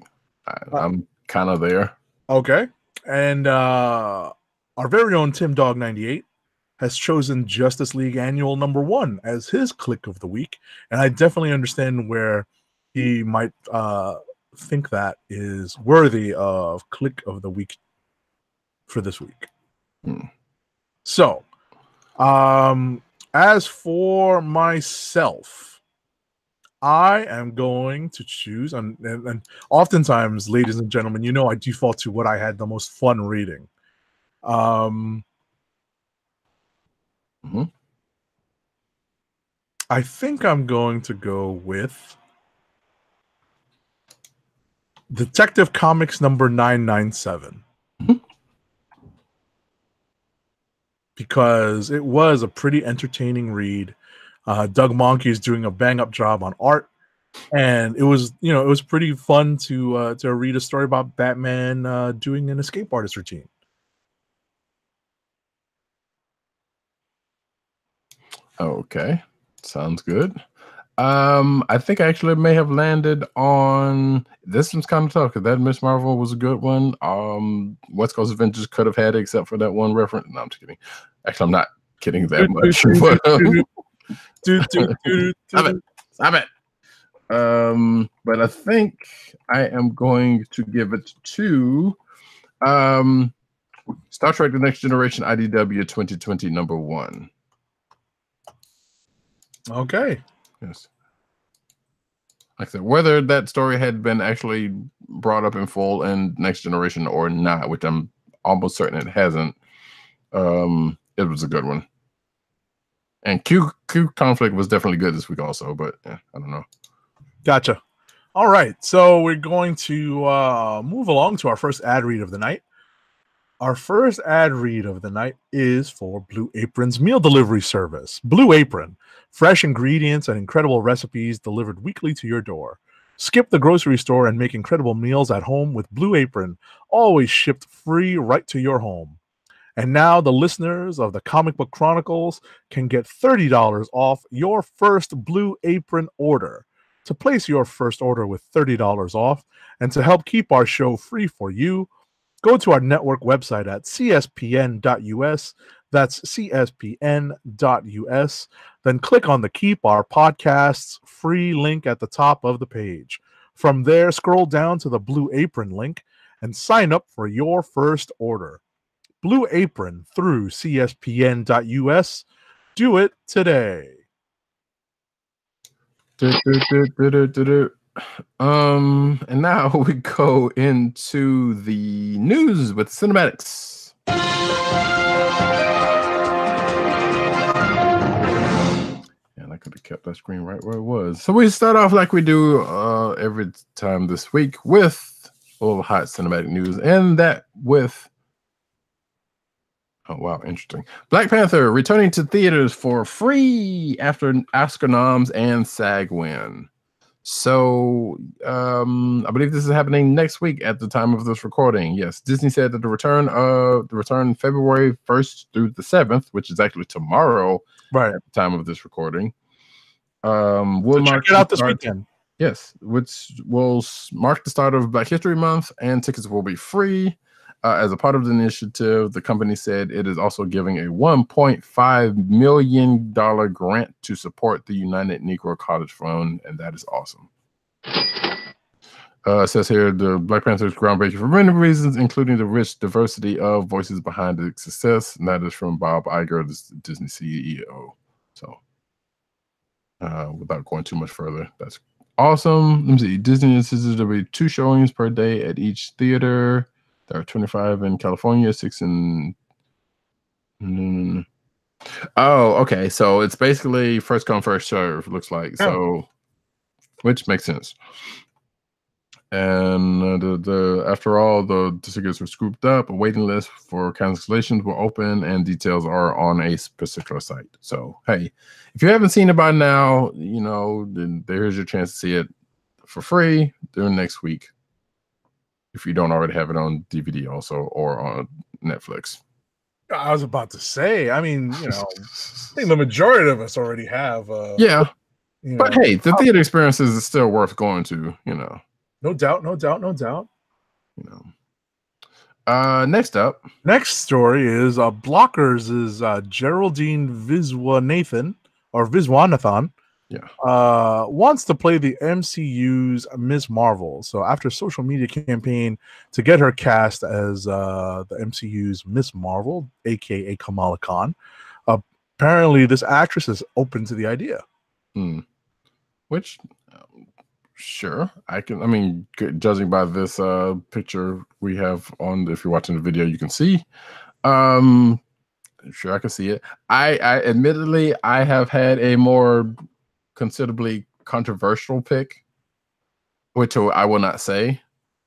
I'm kind of there. Okay. And our very own Tim Dog 98 has chosen Justice League Annual #1 as his click of the week. And I definitely understand where he might think that is worthy of click of the week for this week. So, as for myself, I am going to choose, and oftentimes, ladies and gentlemen, I default to what I had the most fun reading. I think I'm going to go with Detective Comics #997. Because it was a pretty entertaining read. Doug Mahnke is doing a bang-up job on art, and it was pretty fun to read a story about Batman doing an escape artist routine. Okay, sounds good. I think I actually may have landed on this one's kind of tough because that Miss Marvel was a good one. West Coast Avengers could have had it except for that one reference. No, I'm just kidding. Actually, I'm not kidding that much. Stop it. But I think I am going to give it to Star Trek: The Next Generation IDW 2020 #1. Okay. Yes. Like I said, whether that story had been actually brought up in full in Next Generation or not, which I'm almost certain it hasn't, it was a good one. And Q Conflict was definitely good this week also, but I don't know. Gotcha. All right. So we're going to move along to our first ad read of the night. Our first ad read of the night is for Blue Apron's meal delivery service. Blue Apron, fresh ingredients and incredible recipes delivered weekly to your door. Skip the grocery store and make incredible meals at home with Blue Apron, always shipped free right to your home. And now the listeners of the Comic Book Chronicles can get $30 off your first Blue Apron order. To place your first order with $30 off and to help keep our show free for you, go to our network website at cspn.us. That's cspn.us. Then click on the Keep Our Podcasts free link at the top of the page. From there, scroll down to the Blue Apron link and sign up for your first order. Blue Apron through cspn.us. Do it today. And now we go into the news with cinematics. And I could have kept that screen right where it was. So we start off like we do every time this week with a little hot cinematic news, and that with Oh, wow. Interesting. Black Panther returning to theaters for free after Oscar noms and SAG win. So I believe this is happening next week at the time of this recording. Yes, Disney said that the return February 1st through the 7th, which is actually tomorrow Right. at the time of this recording. Will check it out this weekend. Yes, which will mark the start of Black History Month, and tickets will be free. As a part of the initiative, the company said it is also giving a $1.5 million grant to support the United Negro College Fund, and that is awesome. It says here, the Black Panther is groundbreaking for many reasons, including the rich diversity of voices behind its success, and that is from Bob Iger, the Disney CEO. So, without going too much further, that's awesome. Let me see. Disney insisted there will be 2 showings per day at each theater. There are 25 in California, 6 in. Oh, okay. So it's basically first come, first serve. Looks like so, which makes sense. And after all, the tickets were scooped up. A waiting list for cancellations will open, and details are on a particular site. So, hey, if you haven't seen it by now, then there's your chance to see it for free during next week. If you don't already have it on DVD also or on Netflix. I was about to say, I mean, I think the majority of us already have. Yeah. But hey, the theater experiences is still worth going to, No doubt. Next up. Next story is Blockers is Geraldine Viswanathan wants to play the MCU's Ms. Marvel. So after a social media campaign to get her cast as the MCU's Ms. Marvel, aka Kamala Khan, apparently this actress is open to the idea. Which, sure, judging by this picture we have on, if you're watching the video, you can see. Sure, I can see it. I admittedly, I have had a more considerably controversial pick, which I will not say,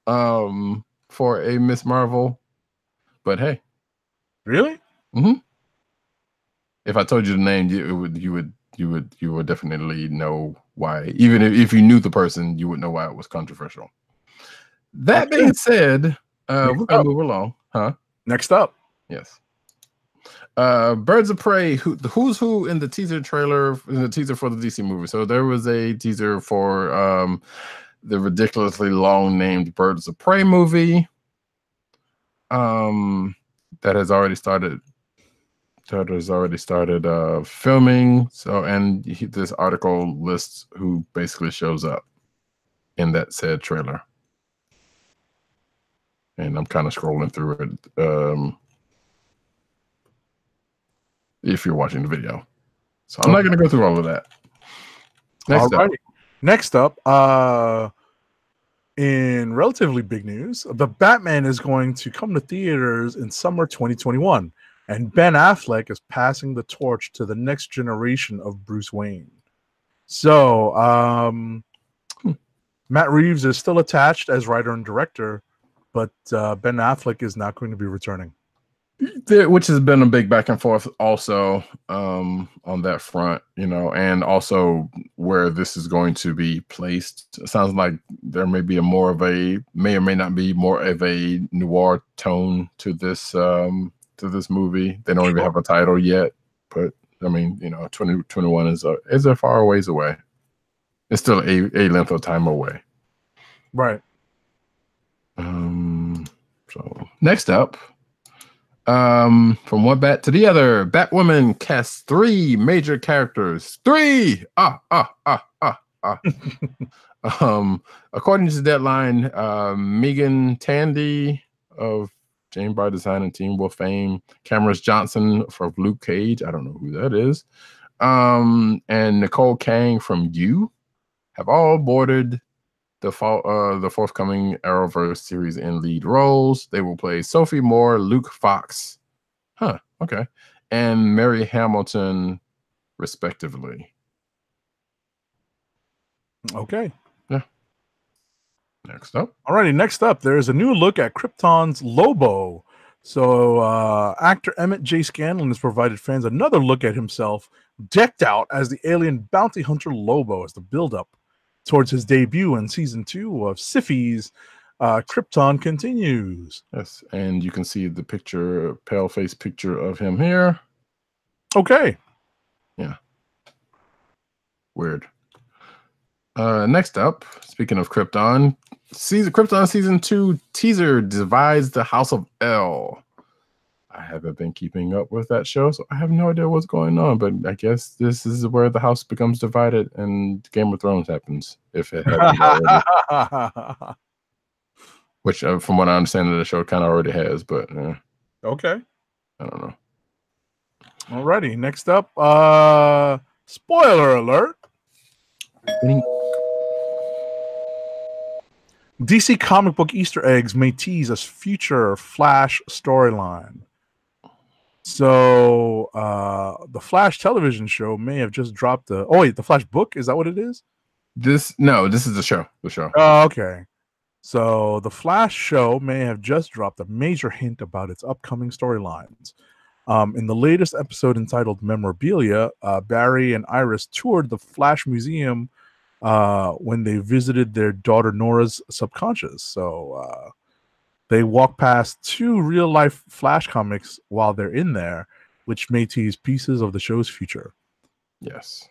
for a Miss Marvel. But hey, really? Mm-hmm. If I told you the name, you would definitely know why. Even if you knew the person, you would know why it was controversial. That being said, we're gonna move along, huh? Next up, yes. Birds of Prey, who's who in the teaser trailer, in the teaser for the DC movie. So there was a teaser for the ridiculously long named Birds of Prey movie that has already started filming. So, and this article lists who basically shows up in that said trailer, and I'm kind of scrolling through it if you're watching the video. So I'm not going to go through all of that. Next up, in relatively big news, the Batman is going to come to theaters in summer 2021, and Ben Affleck is passing the torch to the next generation of Bruce Wayne. So Matt Reeves is still attached as writer and director, but Ben Affleck is not going to be returning. Which has been a big back and forth also on that front, and also where this is going to be placed. It sounds like there may be may or may not be more of a noir tone to this movie. They don't even have a title yet, but 2021 is a far ways away. It's still a length of time away. Right. So next up. From one bat to the other, Batwoman casts 3 major characters. 3! According to Deadline, Megan Tandy of Jane by Design and Teen Wolf fame, Cameron Johnson from Luke Cage, I don't know who that is, and Nicole Kang from You have all boarded the forthcoming Arrowverse series in lead roles. They will play Sophie Moore, Luke Fox, okay, and Mary Hamilton, respectively. Okay. Yeah. Next up. Alrighty, next up, there's a new look at Krypton's Lobo So, actor Emmett J. Scanlon has provided fans another look at himself, decked out as the alien bounty hunter Lobo, as the build-up towards his debut in season 2 of Syfy's Krypton continues. Yes, and you can see the picture, pale face picture of him here. Okay. Yeah. Weird. Next up, speaking of Krypton season 2 teaser divides the House of L. I haven't been keeping up with that show, so I have no idea what's going on. But I guess this is where the house becomes divided and Game of Thrones happens, if it hasn't already. Which, from what I understand, the show kind of already has. But okay, I don't know. Alrighty, next up, spoiler alert. DC comic book Easter eggs may tease a future Flash storyline. So the Flash television show may have just dropped the. Oh wait, the Flash book, is that what it is? This is the show. The show. Oh, okay. So the Flash show may have just dropped a major hint about its upcoming storylines. In the latest episode entitled Memorabilia, Barry and Iris toured the Flash Museum when they visited their daughter Nora's subconscious. So they walk past 2 real-life Flash comics while they're in there, which may tease pieces of the show's future. Yes.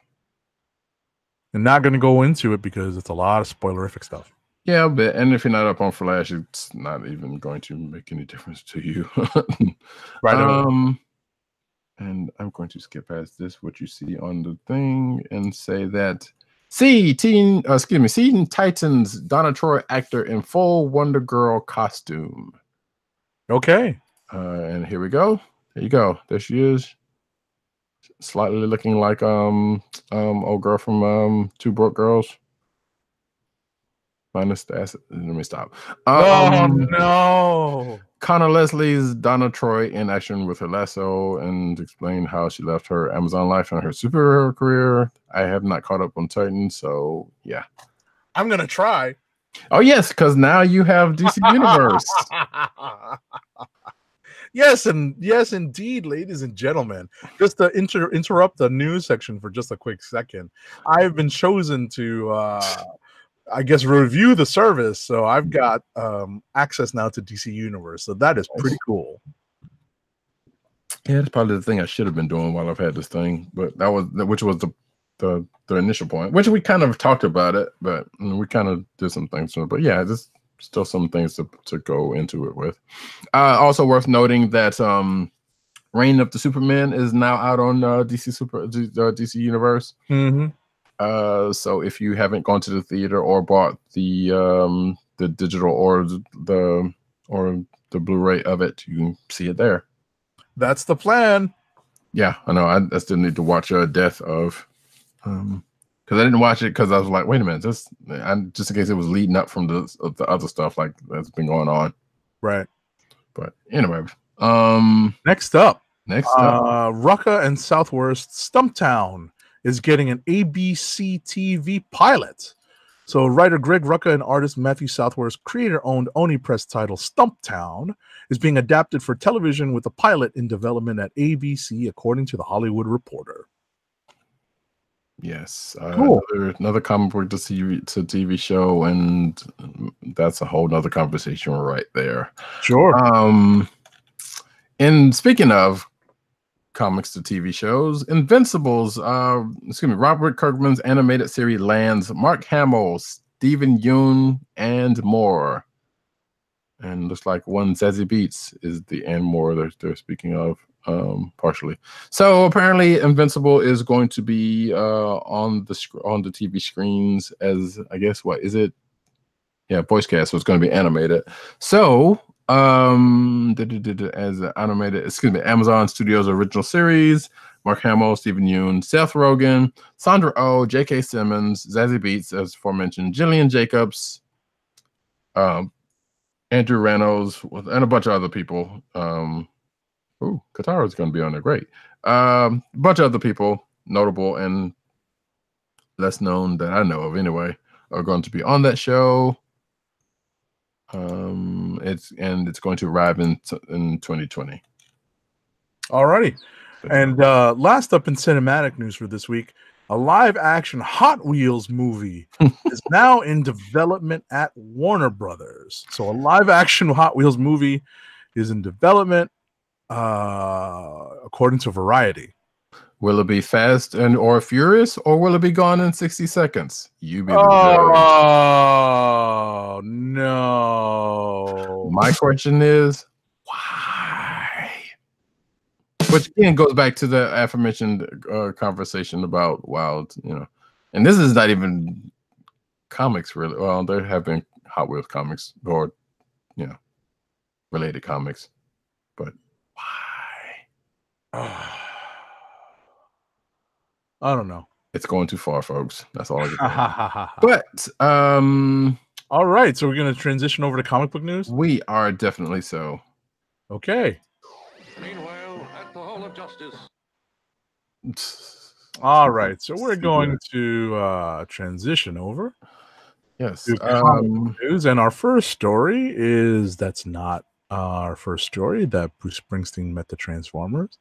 I'm not going to go into it because it's a lot of spoilerific stuff. Yeah, but and if you're not up on Flash, it's not even going to make any difference to you. Right. And I'm going to skip past this, what you see on the thing, and say that Teen Titans Donna Troy actor in full Wonder Girl costume. Okay. And here we go. There you go. There she is. Slightly looking like old girl from Two Broke Girls. Minus the acid. Let me stop. Oh no. Connor Leslie's Donna Troy in action with her lasso and explain how she left her Amazon life and her superhero career. I have not caught up on Titans, so yeah. I'm gonna try. Oh yes, because now you have DC Universe. Yes, indeed, ladies and gentlemen. Just to interrupt the news section for just a quick second, I have been chosen to I guess review the service, so I've got access now to DC Universe, so that is pretty cool. Yeah, that's probably the thing I should have been doing while I've had this thing, but which was the initial point, which we kind of talked about it, but we kind of did some things. But yeah, there's still some things to go into it with. Also worth noting that Reign of the Superman is now out on DC Universe. Mm-hmm. So if you haven't gone to the theater or bought the digital or the Blu-ray of it, you can see it there. That's the plan. Yeah, I know. I still need to watch Death of, because I didn't watch it because I was like, wait a minute, just in case it was leading up from the other stuff like that's been going on. Right. But anyway, next up, Rucka and Southwest Stumptown is getting an ABC TV pilot. So writer Greg Rucka and artist Matthew Southworth's creator-owned Oni Press title Stumptown is being adapted for television with a pilot in development at ABC, according to The Hollywood Reporter. Yes, cool. Another comic book to TV show, and that's a whole nother conversation right there. Sure. And speaking of comics to TV shows, Invincibles, Robert Kirkman's animated series lands Mark Hamill, Stephen Yeun, and more. And looks like one Zazie Beetz is the and more they're speaking of, partially. So apparently Invincible is going to be on the TV screens as, I guess, what is it? Yeah, voice cast, so it's going to be animated. So as animated, Amazon Studios original series, Mark Hamill, Stephen Yeun, Seth Rogen, Sandra Oh, J.K. Simmons, Zazie Beetz, as aforementioned, Jillian Jacobs, Andrew Ramos, and a bunch of other people. Katara is going to be on there, great. A bunch of other people, notable and less known that I know of anyway, are going to be on that show. It's going to arrive in 2020. Alrighty. And last up in cinematic news for this week, a live-action Hot Wheels movie is now in development at Warner Brothers. So a live-action Hot Wheels movie is in development, according to Variety. Will it be Fast and or Furious, or will it be Gone in 60 Seconds? You be the Oh no! My question is, why? Which again goes back to the aforementioned conversation about Wild, and this is not even comics really. Well, there have been Hot Wheels comics or related comics, but why? I don't know. It's going too far, folks. That's all I can say. But all right, so we're gonna transition over to comic book news. We are definitely so. Okay. Meanwhile, at the Hall of Justice. All right, so we're going to transition over. Yes. To comic book news, and our first story is that's not our first story that Bruce Springsteen met the Transformers.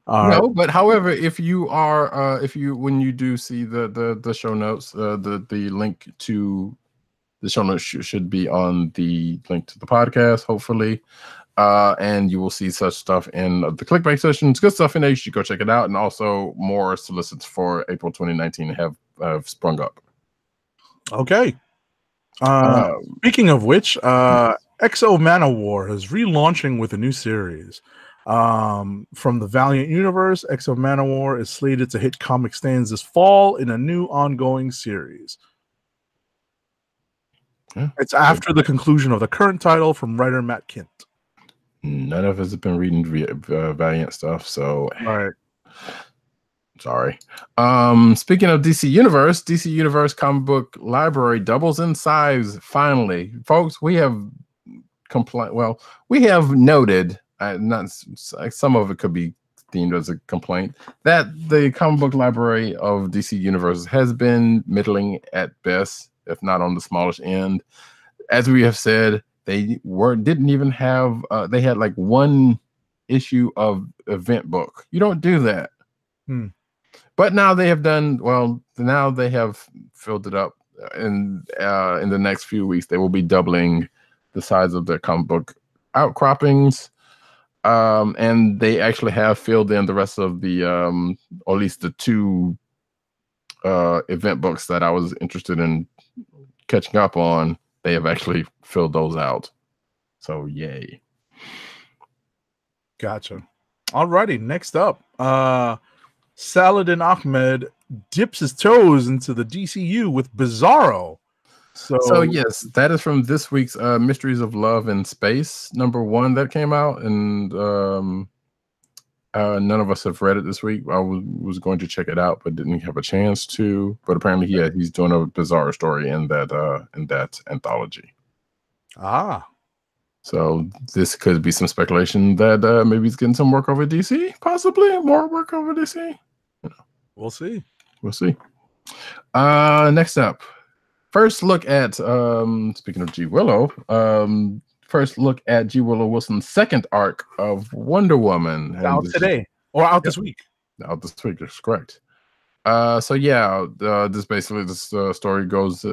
No, but however, if you are, when you do see the show notes, the link to the show notes should be on the link to the podcast, hopefully, and you will see such stuff in the clickbait sessions. Good stuff in there. You should go check it out, and also more solicits for April 2019 have sprung up. Okay. Speaking of which, Exo Manowar is relaunching with a new series. From the Valiant universe, Exo Manowar is slated to hit comic stands this fall in a new ongoing series. Yeah, it's after the conclusion of the current title from writer Matt Kint. None of us have been reading Valiant stuff, so right. Sorry. Speaking of DC Universe comic book library doubles in size. Finally, folks, we have we have noted. Not some of it could be themed as a complaint that the comic book library of DC Universe has been middling at best, if not on the smallish end. As we have said, they didn't even have. They had like one issue of event book. You don't do that. But now they have done well. Now they have filled it up, and in the next few weeks they will be doubling the size of their comic book outcroppings. And they actually have filled in the rest of the, or at least the two event books that I was interested in catching up on. They have actually filled those out. So, yay. Gotcha. Alrighty, next up. Saladin Ahmed dips his toes into the DCU with Bizarro. So yes, that is from this week's Mysteries of Love in Space #1 that came out, and none of us have read it this week. I was going to check it out, but didn't have a chance to. But apparently, he's doing a Bizarro story in that anthology. So this could be some speculation that maybe he's getting some work over DC, possibly more work over DC. We'll see. We'll see. Next up. First look at speaking of G. Willow, first look at G. Willow Wilson's second arc of Wonder Woman. Out today or out this week. Out this week, that's correct. So yeah, this story goes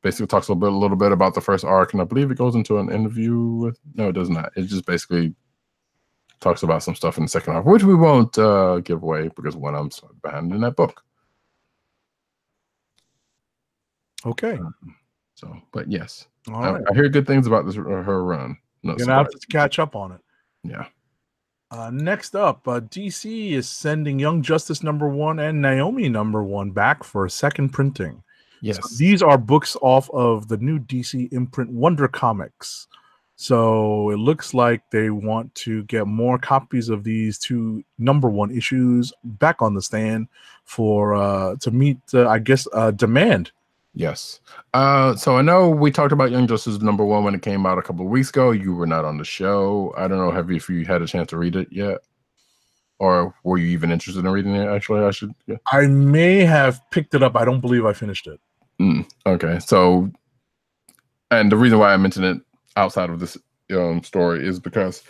basically talks a little bit about the first arc, and I believe it goes into an interview with. No, it does not. It just basically talks about some stuff in the second arc, which we won't give away because I'm behind in that book. Okay. But yes, right. I hear good things about her run. You're gonna have to catch up on it. Yeah. Next up, DC is sending Young Justice #1 and Naomi #1 back for a second printing. Yes, so these are books off of the new DC imprint Wonder Comics. So it looks like they want to get more copies of these two #1 issues back on the stand for to meet, demand. Yes. So I know we talked about Young Justice #1 when it came out a couple of weeks ago. You were not on the show. I don't know if you had a chance to read it yet, or were you even interested in reading it? Actually, I may have picked it up. I don't believe I finished it. Okay, so And the reason why I mentioned it outside of this story is because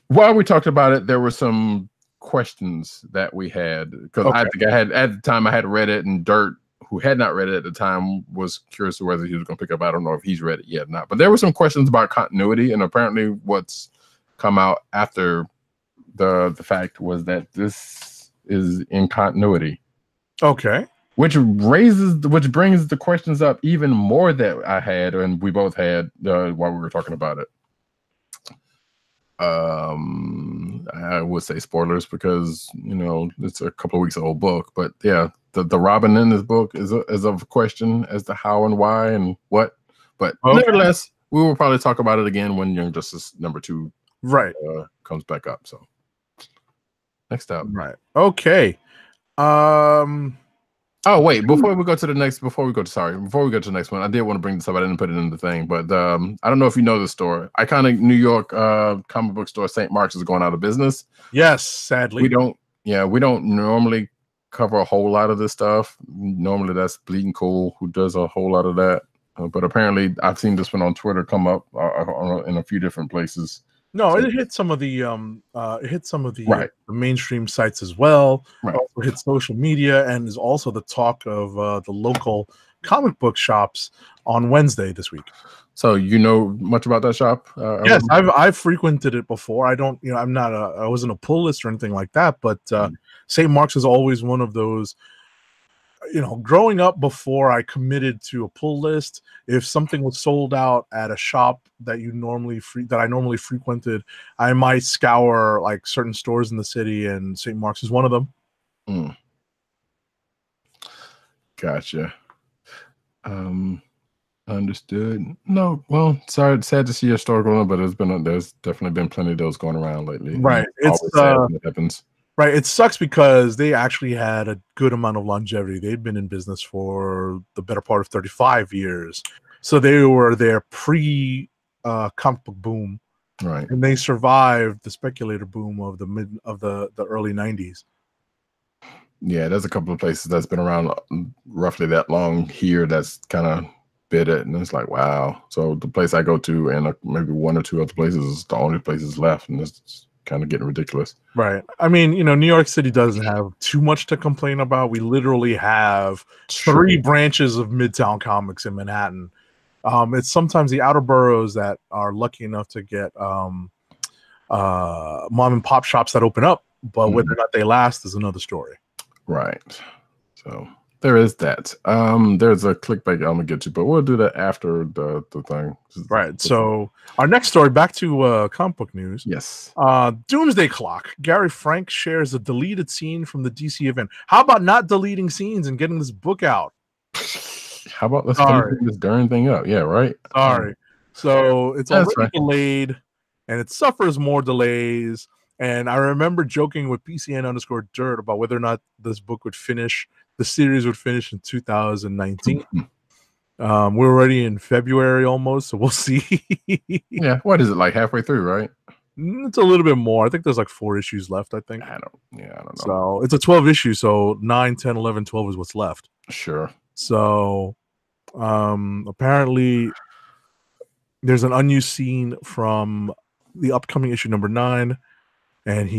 while we talked about it, there were some questions that we had, because I think I had at the time I had read it, and Dirt, who had not read it at the time, was curious to whether he was going to pick up. I don't know if he's read it yet or not, but there were some questions about continuity, and apparently what's come out after the fact was that this is in continuity. Okay. Which brings the questions up even more that I had, and we both had while we were talking about it. I would say spoilers because it's a couple of weeks old book, but yeah, the Robin in this book is of a question as to how and why and what. But nevertheless, we will probably talk about it again when Young Justice #2 comes back up. So next up, right? Okay. Oh wait, before we go to the next one, I did want to bring this up. I didn't put it in the thing, but I don't know if you know the store. Iconic New York comic book store St. Mark's is going out of business. Yes, sadly. We don't normally cover a whole lot of this stuff. Normally that's Bleeding Cool who does a whole lot of that. But apparently I've seen this one on Twitter come up in a few different places. No, it hit some of the mainstream sites as well. Right. Also hit social media and is also the talk of the local comic book shops on Wednesday this week. So you know much about that shop? Yes, I've frequented it before. I don't, I wasn't a pull list or anything like that, but St. Mark's is always one of those. Growing up, before I committed to a pull list, if something was sold out at a shop that I normally frequented, I might scour like certain stores in the city, and St. Mark's is one of them. Gotcha. Understood. No, well, sorry, sad to see your store going on, but there's definitely been plenty of those going around lately. Right. It's always sad when it happens. Right. It sucks because they actually had a good amount of longevity. They've been in business for the better part of 35 years. So they were their comic book boom. Right. And they survived the speculator boom of the early 90s. Yeah, there's a couple of places that's been around roughly that long here that's kind of bit it, and it's like, wow. So the place I go to and maybe one or two other places is the only places left, and it's kind of getting ridiculous. Right. I mean, New York City doesn't have too much to complain about. We literally have 3 branches of Midtown Comics in Manhattan. It's sometimes the outer boroughs that are lucky enough to get mom and pop shops that open up, but whether or not they last is another story. Right. So there is that. There's a clickbait I'm gonna get to, but we'll do that after the thing. Right. So our next story, back to comic book news. Yes. Doomsday Clock. Gary Frank shares a deleted scene from the DC event. How about not deleting scenes and getting this book out? How about let's finish this darn thing up? Yeah, right. Sorry. So it's already delayed, and it suffers more delays. And I remember joking with PCN_Dirt about whether or not this book would finish. The series would finish in 2019. We're already in February almost, so we'll see. Yeah, what is it, like halfway through, right? It's a little bit more. I think there's like 4 issues left, I think. I don't know. So it's a 12 issue, so 9, 10, 11, 12 is what's left. Sure. So apparently there's an unused scene from the upcoming issue number 9, and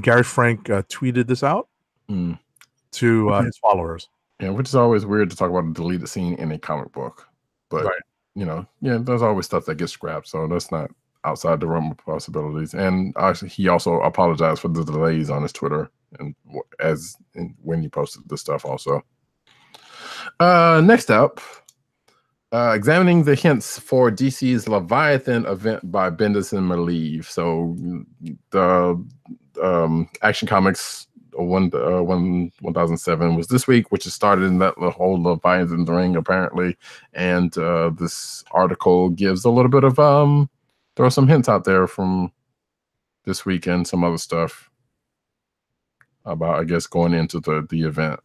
Gary Frank tweeted this out to his followers. Yeah, which is always weird to talk about a deleted scene in a comic book, but there's always stuff that gets scrapped, so that's not outside the realm of possibilities. And he also apologized for the delays on his Twitter and when he posted this stuff also. Next up, examining the hints for DC's Leviathan event by Bendis and Malieve. So the Action Comics 1007 was this week, which has started in that whole Leviathan ring apparently. And this article gives a little bit of throw some hints out there from this week and some other stuff about, I guess, going into the event.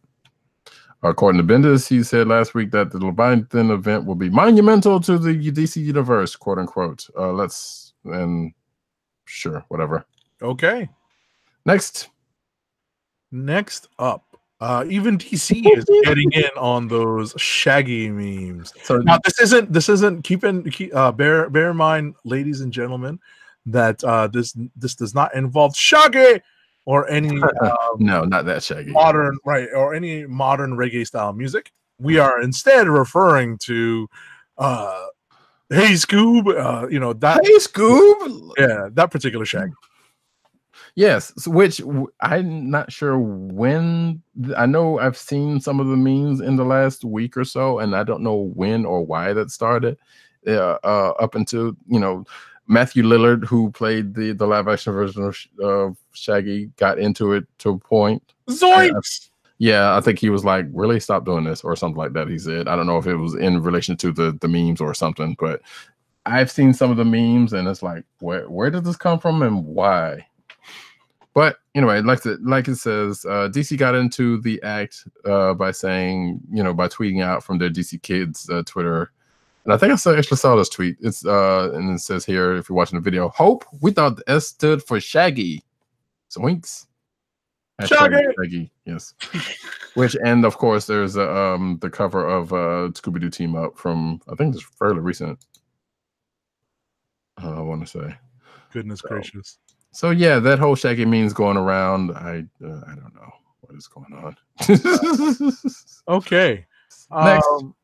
According to Bendis, he said last week that the Leviathan event will be monumental to the DC universe, quote unquote. Sure, whatever. Okay. Next up, Even DC is getting in on those Shaggy memes. So Now, this isn't bear in mind, ladies and gentlemen, that this does not involve Shaggy or any no, not that Shaggy. modern or any modern reggae style music. We are instead referring to Hey Scoob, that Hey Scoob. yeah, that particular Shaggy. Yes, which I'm not sure when. I know I've seen some of the memes in the last week or so, and I don't know when or why that started. Up until Matthew Lillard, who played the live action version of Shaggy, got into it to a point. Zoinks! I think he was like, "Really, stop doing this," or something like that. He said, "I don't know if it was in relation to the memes or something, but I've seen some of the memes, and it's like, where did this come from and why?" But anyway, like it says, DC got into the act by saying, by tweeting out from their DC Kids Twitter. And I think I actually saw this tweet. It's and it says here, if you're watching the video, Hope, we thought the S stood for Shaggy. Zoinks. Shaggy, yes. And of course, there's the cover of Scooby-Doo Team Up from, I think it's fairly recent. I want to say. Goodness gracious. So yeah, that whole Shaggy meme's going around. I don't know what is going on. Okay.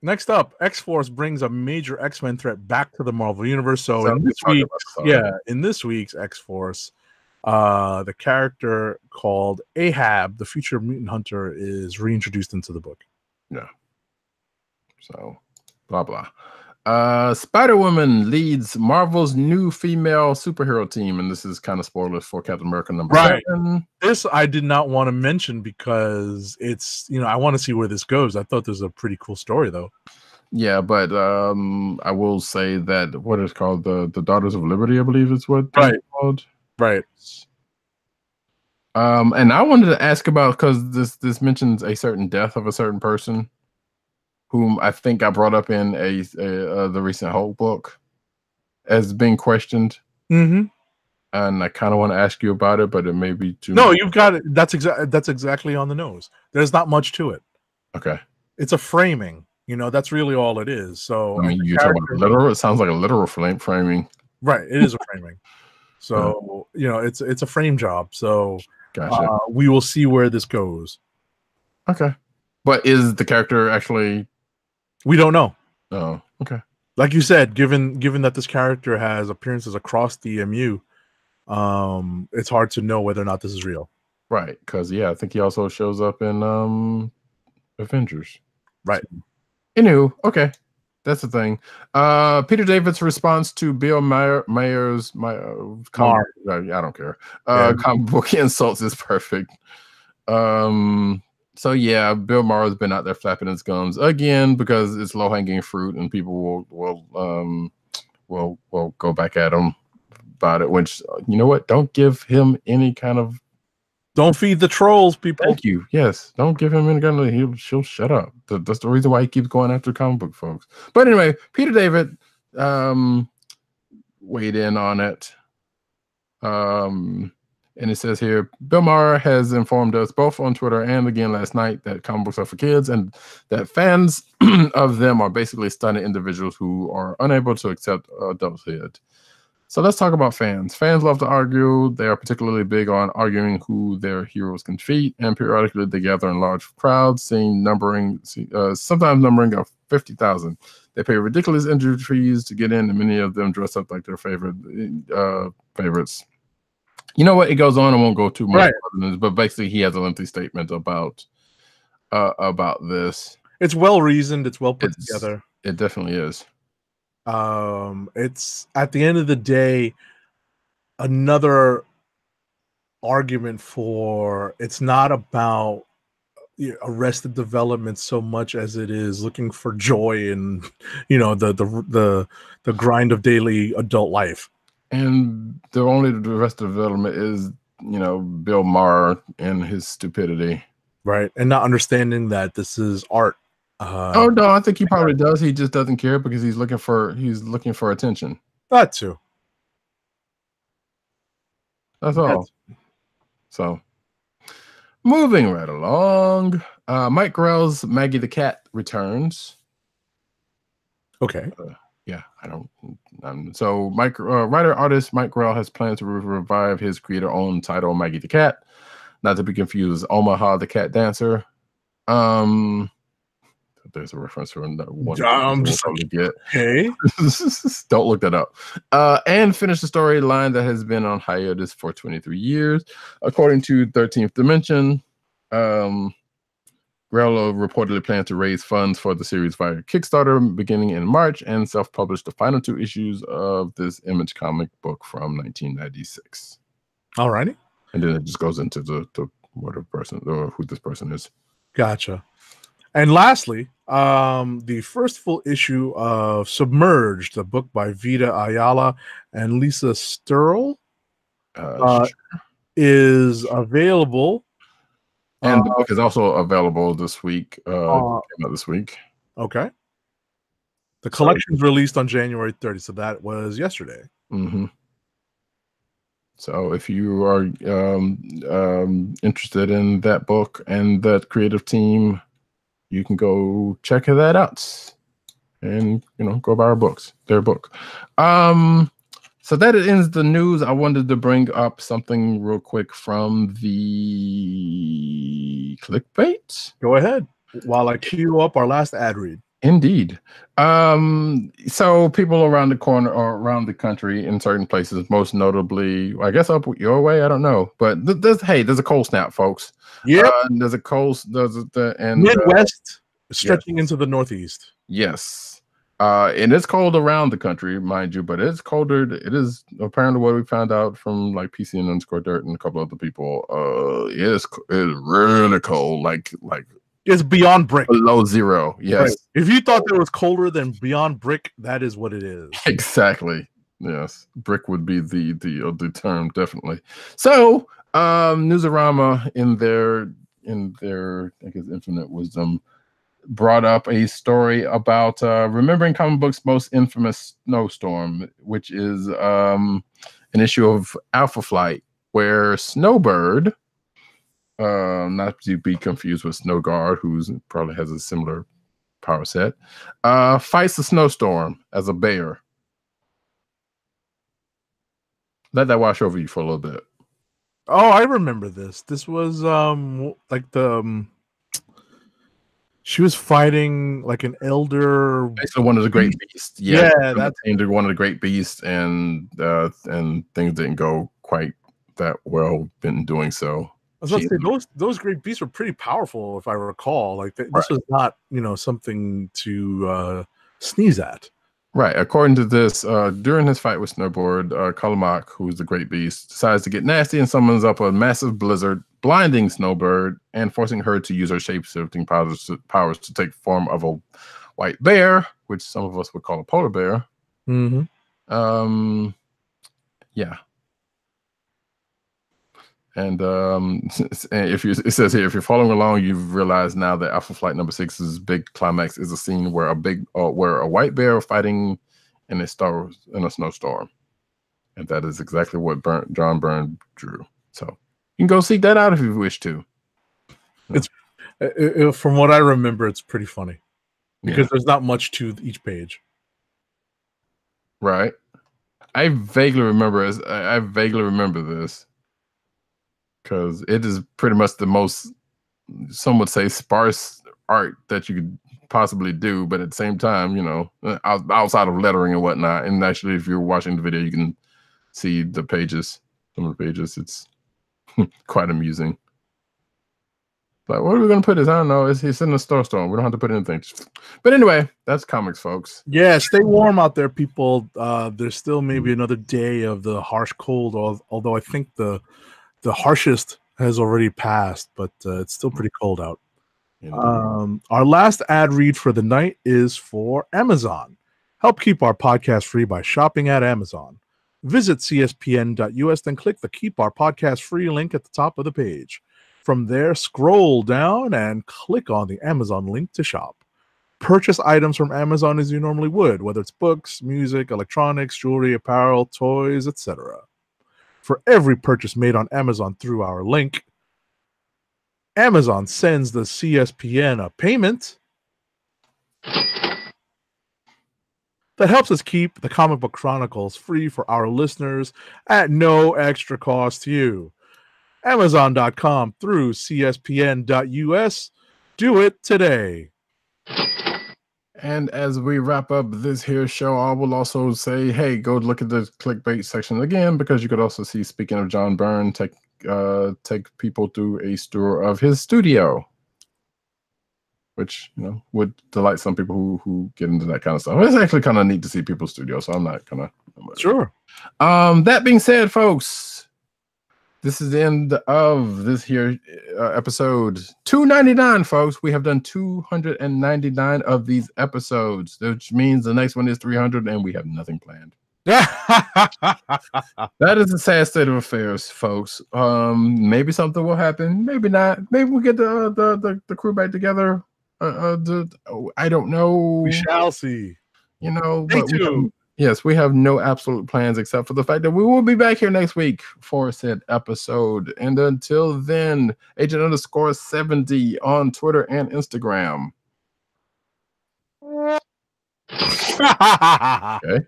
Next up, X-Force brings a major X-Men threat back to the Marvel Universe. So in this week's X-Force, the character called Ahab, the future mutant hunter, is reintroduced into the book. Yeah. So, blah blah. Spider-Woman leads Marvel's new female superhero team, and this is kind of spoilers for Captain America number 7. This I did not want to mention because it's I want to see where this goes. I thought this was a pretty cool story though. Yeah, but I will say that what is called the Daughters of Liberty, I believe is what it's called. Right. And I wanted to ask about, because this mentions a certain death of a certain person, whom I think I brought up in the recent Hulk book as being questioned. Mm-hmm. And I kind of want to ask you about it, but it may be too. No, you've got it. That's exactly on the nose. There's not much to it. Okay. It's a framing. That's really all it is. So I mean, you're talking about literal. It sounds like a literal framing. Right. It is a framing. So it's a frame job. So gotcha. We will see where this goes. Okay. But is the character actually? We don't know. Oh, okay. Like you said, given that this character has appearances across the MU, it's hard to know whether or not this is real. Right, because I think he also shows up in Avengers. Right. So, anywho, okay. That's the thing. Peter David's response to Bill Mayer's I don't care. Comic book insults is perfect. So yeah, Bill Maher's been out there flapping his gums again because it's low hanging fruit, and people will go back at him about it. Which, you know what? Don't give him any kind of. Don't feed the trolls, people. Thank you. Yes, don't give him any kind of. She'll shut up. That's the reason why he keeps going after comic book folks. But anyway, Peter David weighed in on it. And it says here, Bill Maher has informed us both on Twitter and again last night that comic books are for kids, and that fans of them are basically stunted individuals who are unable to accept adulthood. So let's talk about fans. Fans love to argue. They are particularly big on arguing who their heroes can defeat, and periodically they gather in large crowds, sometimes numbering of 50,000. They pay ridiculous entry fees to get in, and many of them dress up like their favorites. You know what? It goes on. I won't go too much, but basically, he has a lengthy statement about this. It's well reasoned. It's well put together. It definitely is. It's at the end of the day another argument for it's not about Arrested Development so much as it is looking for joy in the grind of daily adult life. And the Arrested Development is Bill Maher and his stupidity, right? And not understanding that this is art. Oh no, I think he probably does. He just doesn't care because he's looking for attention. That too. That's all. So Moving right along, Mike Grell's Maggie the Cat returns. Okay. Yeah, I don't. So, writer-artist Mike Grell has plans to revive his creator-owned title, Maggie the Cat, not to be confused with Omaha the Cat Dancer. There's a reference for one. I'm just probably get. Okay. Don't look that up. And finish the storyline that has been on hiatus for 23 years, according to 13th Dimension. Grello reportedly plans to raise funds for the series via Kickstarter beginning in March and self-publish the final 2 issues of this Image comic book from 1996. All righty. And then it just goes into the who this person is. Gotcha. And lastly, the first full issue of Submerged, a book by Vita Ayala and Lisa Sturl, is available. And the book is also available this week. Came out this week. Okay. The collection's released on January 30th, so that was yesterday. Mm-hmm. So if you are interested in that book and that creative team, you can go check that out and go buy their book. So that ends the news. I wanted to bring up something real quick from the clickbait. Go ahead while I queue up our last ad read. Indeed. So people around the corner or around the country in certain places, most notably, I guess up your way, I don't know. But there's a cold snap, folks. Yeah. There's a cold and Midwest stretching into the Northeast. Yes. And it's cold around the country, mind you, but it's colder. It is apparently what we found out from like PC and _dirt and a couple other people. It's really cold, like it's beyond brick, below zero. Yes. Right. If you thought it was colder than beyond brick, that is what it is. Exactly. Yes, brick would be the term, definitely. So, Newsarama in their I guess infinite wisdom brought up a story about remembering comic books' most infamous snowstorm, which is an issue of Alpha Flight, where Snowbird, not to be confused with Snowguard, who probably has a similar power set, fights the snowstorm as a bear. Let that wash over you for a little bit. Oh, I remember this. This was like the she was fighting like an elder, basically one of the great beasts. Yeah, that's one of the great beasts, and things didn't go quite that well in doing so. I was about to say those great beasts were pretty powerful, if I recall. Like this was not something to sneeze at. Right. According to this, during his fight with Snowboard, Kalamak, who's the great beast, decides to get nasty and summons up a massive blizzard, blinding Snowbird and forcing her to use her shape-shifting powers to take form of a white bear, which some of us would call a polar bear. Mm-hmm. Yeah. And it says here, if you're following along, you've realized now that Alpha Flight number 6's big climax is a scene where a white bear fighting in a snowstorm, and that is exactly what John Byrne drew. So you can go seek that out if you wish to. It's from what I remember, it's pretty funny because there's not much to each page. Right. I vaguely remember this. Because it is pretty much the most, some would say, sparse art that you could possibly do, but at the same time, outside of lettering and whatnot. And actually, if you're watching the video, you can see the pages, some of the pages. It's quite amusing. Like, what are we going to put this? I don't know. It's in the storm. We don't have to put anything. But anyway, that's comics, folks. Yeah, stay warm out there, people. There's still maybe another day of the harsh cold, although I think the harshest has already passed, but it's still pretty cold out. Our last ad read for the night is for Amazon. Help keep our podcast free by shopping at Amazon. Visit cspn.us, then click the Keep Our Podcast Free link at the top of the page. From there, scroll down and click on the Amazon link to shop. Purchase items from Amazon as you normally would, whether it's books, music, electronics, jewelry, apparel, toys, etc. For every purchase made on Amazon through our link, Amazon sends the CSPN a payment that helps us keep the Comic Book Chronicles free for our listeners at no extra cost to you. Amazon.com through CSPN.us. Do it today. And as we wrap up this here show, I will also say, hey, go look at the clickbait section again, because you could also see, speaking of John Byrne, take people through a tour of his studio, which, you know, would delight some people who get into that kind of stuff. It's actually kind of neat to see people's studios, so I'm not gonna. Sure. That being said, folks, this is the end of this here episode 299, folks. We have done 299 of these episodes, which means the next one is 300, and we have nothing planned. That is a sad state of affairs, folks. Maybe something will happen, maybe not. Maybe we'll get the crew back together. I don't know. We shall see. You know, Stay but tuned. we have no absolute plans except for the fact that we will be back here next week for said episode. And until then, Agent_70 on Twitter and Instagram. Okay.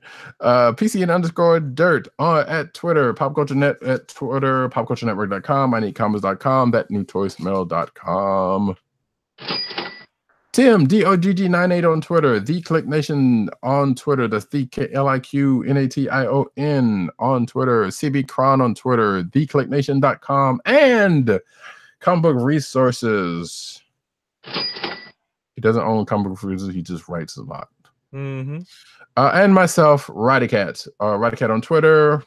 PCN_dirt at Twitter, PopCultureNet at Twitter, PopCultureNetwork.com, IneedComics.com, ThatNewToysMail.com. Tim, DOGG98 on Twitter, The Click Nation on Twitter, that's the KLIQ NATION on Twitter, CB Cron on Twitter, TheClickNation.com, and Comic Book Resources. He doesn't own Comic Book Resources, he just writes a lot. Mm-hmm. And myself, Ridecat. Ridecat on Twitter,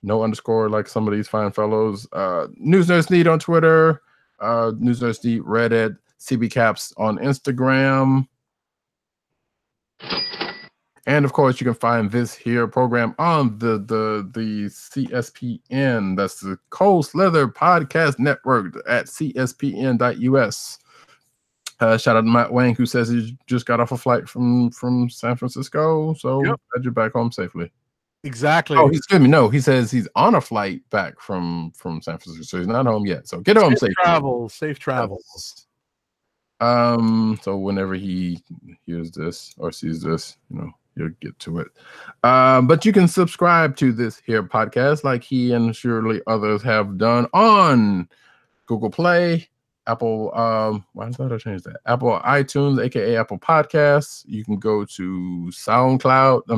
no underscore like some of these fine fellows. News Nerds Need on Twitter, News Nerds Need Reddit, CB Caps on Instagram. And of course, you can find this here program on the CSPN. That's the Cold Slither Podcast Network at CSPN.us. Shout out to Matt Wang, who says he just got off a flight from San Francisco. So glad you're back home safely. Exactly. Oh, excuse me. No, he says he's on a flight back from San Francisco, so he's not home yet. So get home safely. Safe travels. So whenever he hears this or sees this, you know, you'll get to it. But you can subscribe to this here podcast like he and surely others have done on Google Play, Apple, why did I change that? Apple iTunes, aka Apple Podcasts. You can go to SoundCloud. You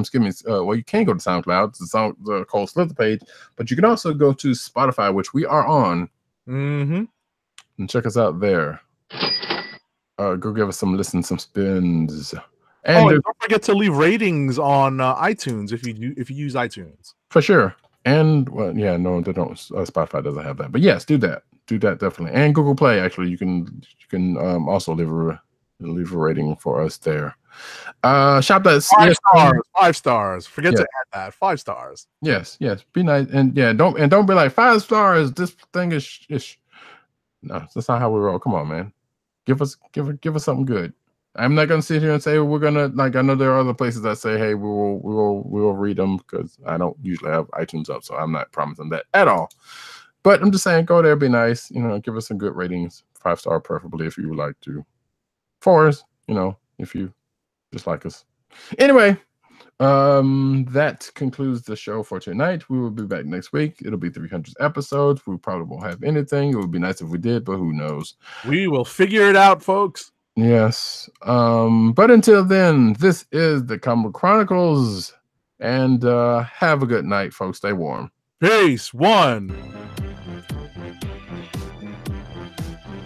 can go to SoundCloud, the Cold Slither page, but you can also go to Spotify, which we are on. Mm-hmm. And check us out there. Go give us some listens, some spins. And don't forget to leave ratings on iTunes if you use iTunes. For sure. And well, yeah, no, they don't. Spotify doesn't have that, but yes, do that. Do that definitely. And Google Play, actually, you can also leave a rating for us there. Shop that 5 stars. 5 stars. Forget to add that. 5 stars. Yes. Be nice, and don't be like 5 stars. This thing is. No, that's not how we roll. Come on, man. Give us something good. I'm not gonna sit here and say we're gonna, like, I know there are other places that say, hey, we will read them, because I don't usually have iTunes up, so I'm not promising that at all. But I'm just saying, go there, be nice, give us some good ratings, 5-star preferably if you would like to. 4s, if you just like us. Anyway, that concludes the show for tonight. We will be back next week. It'll be 300 episodes. We probably won't have anything. It would be nice if we did, but who knows? We will figure it out, folks. Yes. But until then, this is the Comic Book Chronicles, and have a good night, folks. Stay warm. Peace. 1.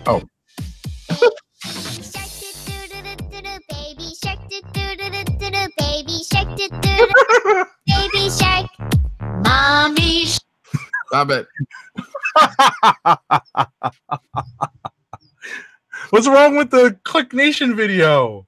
Oh. Baby shark, baby shark, baby shark, mommy. Stop it. What's wrong with the Click Nation video?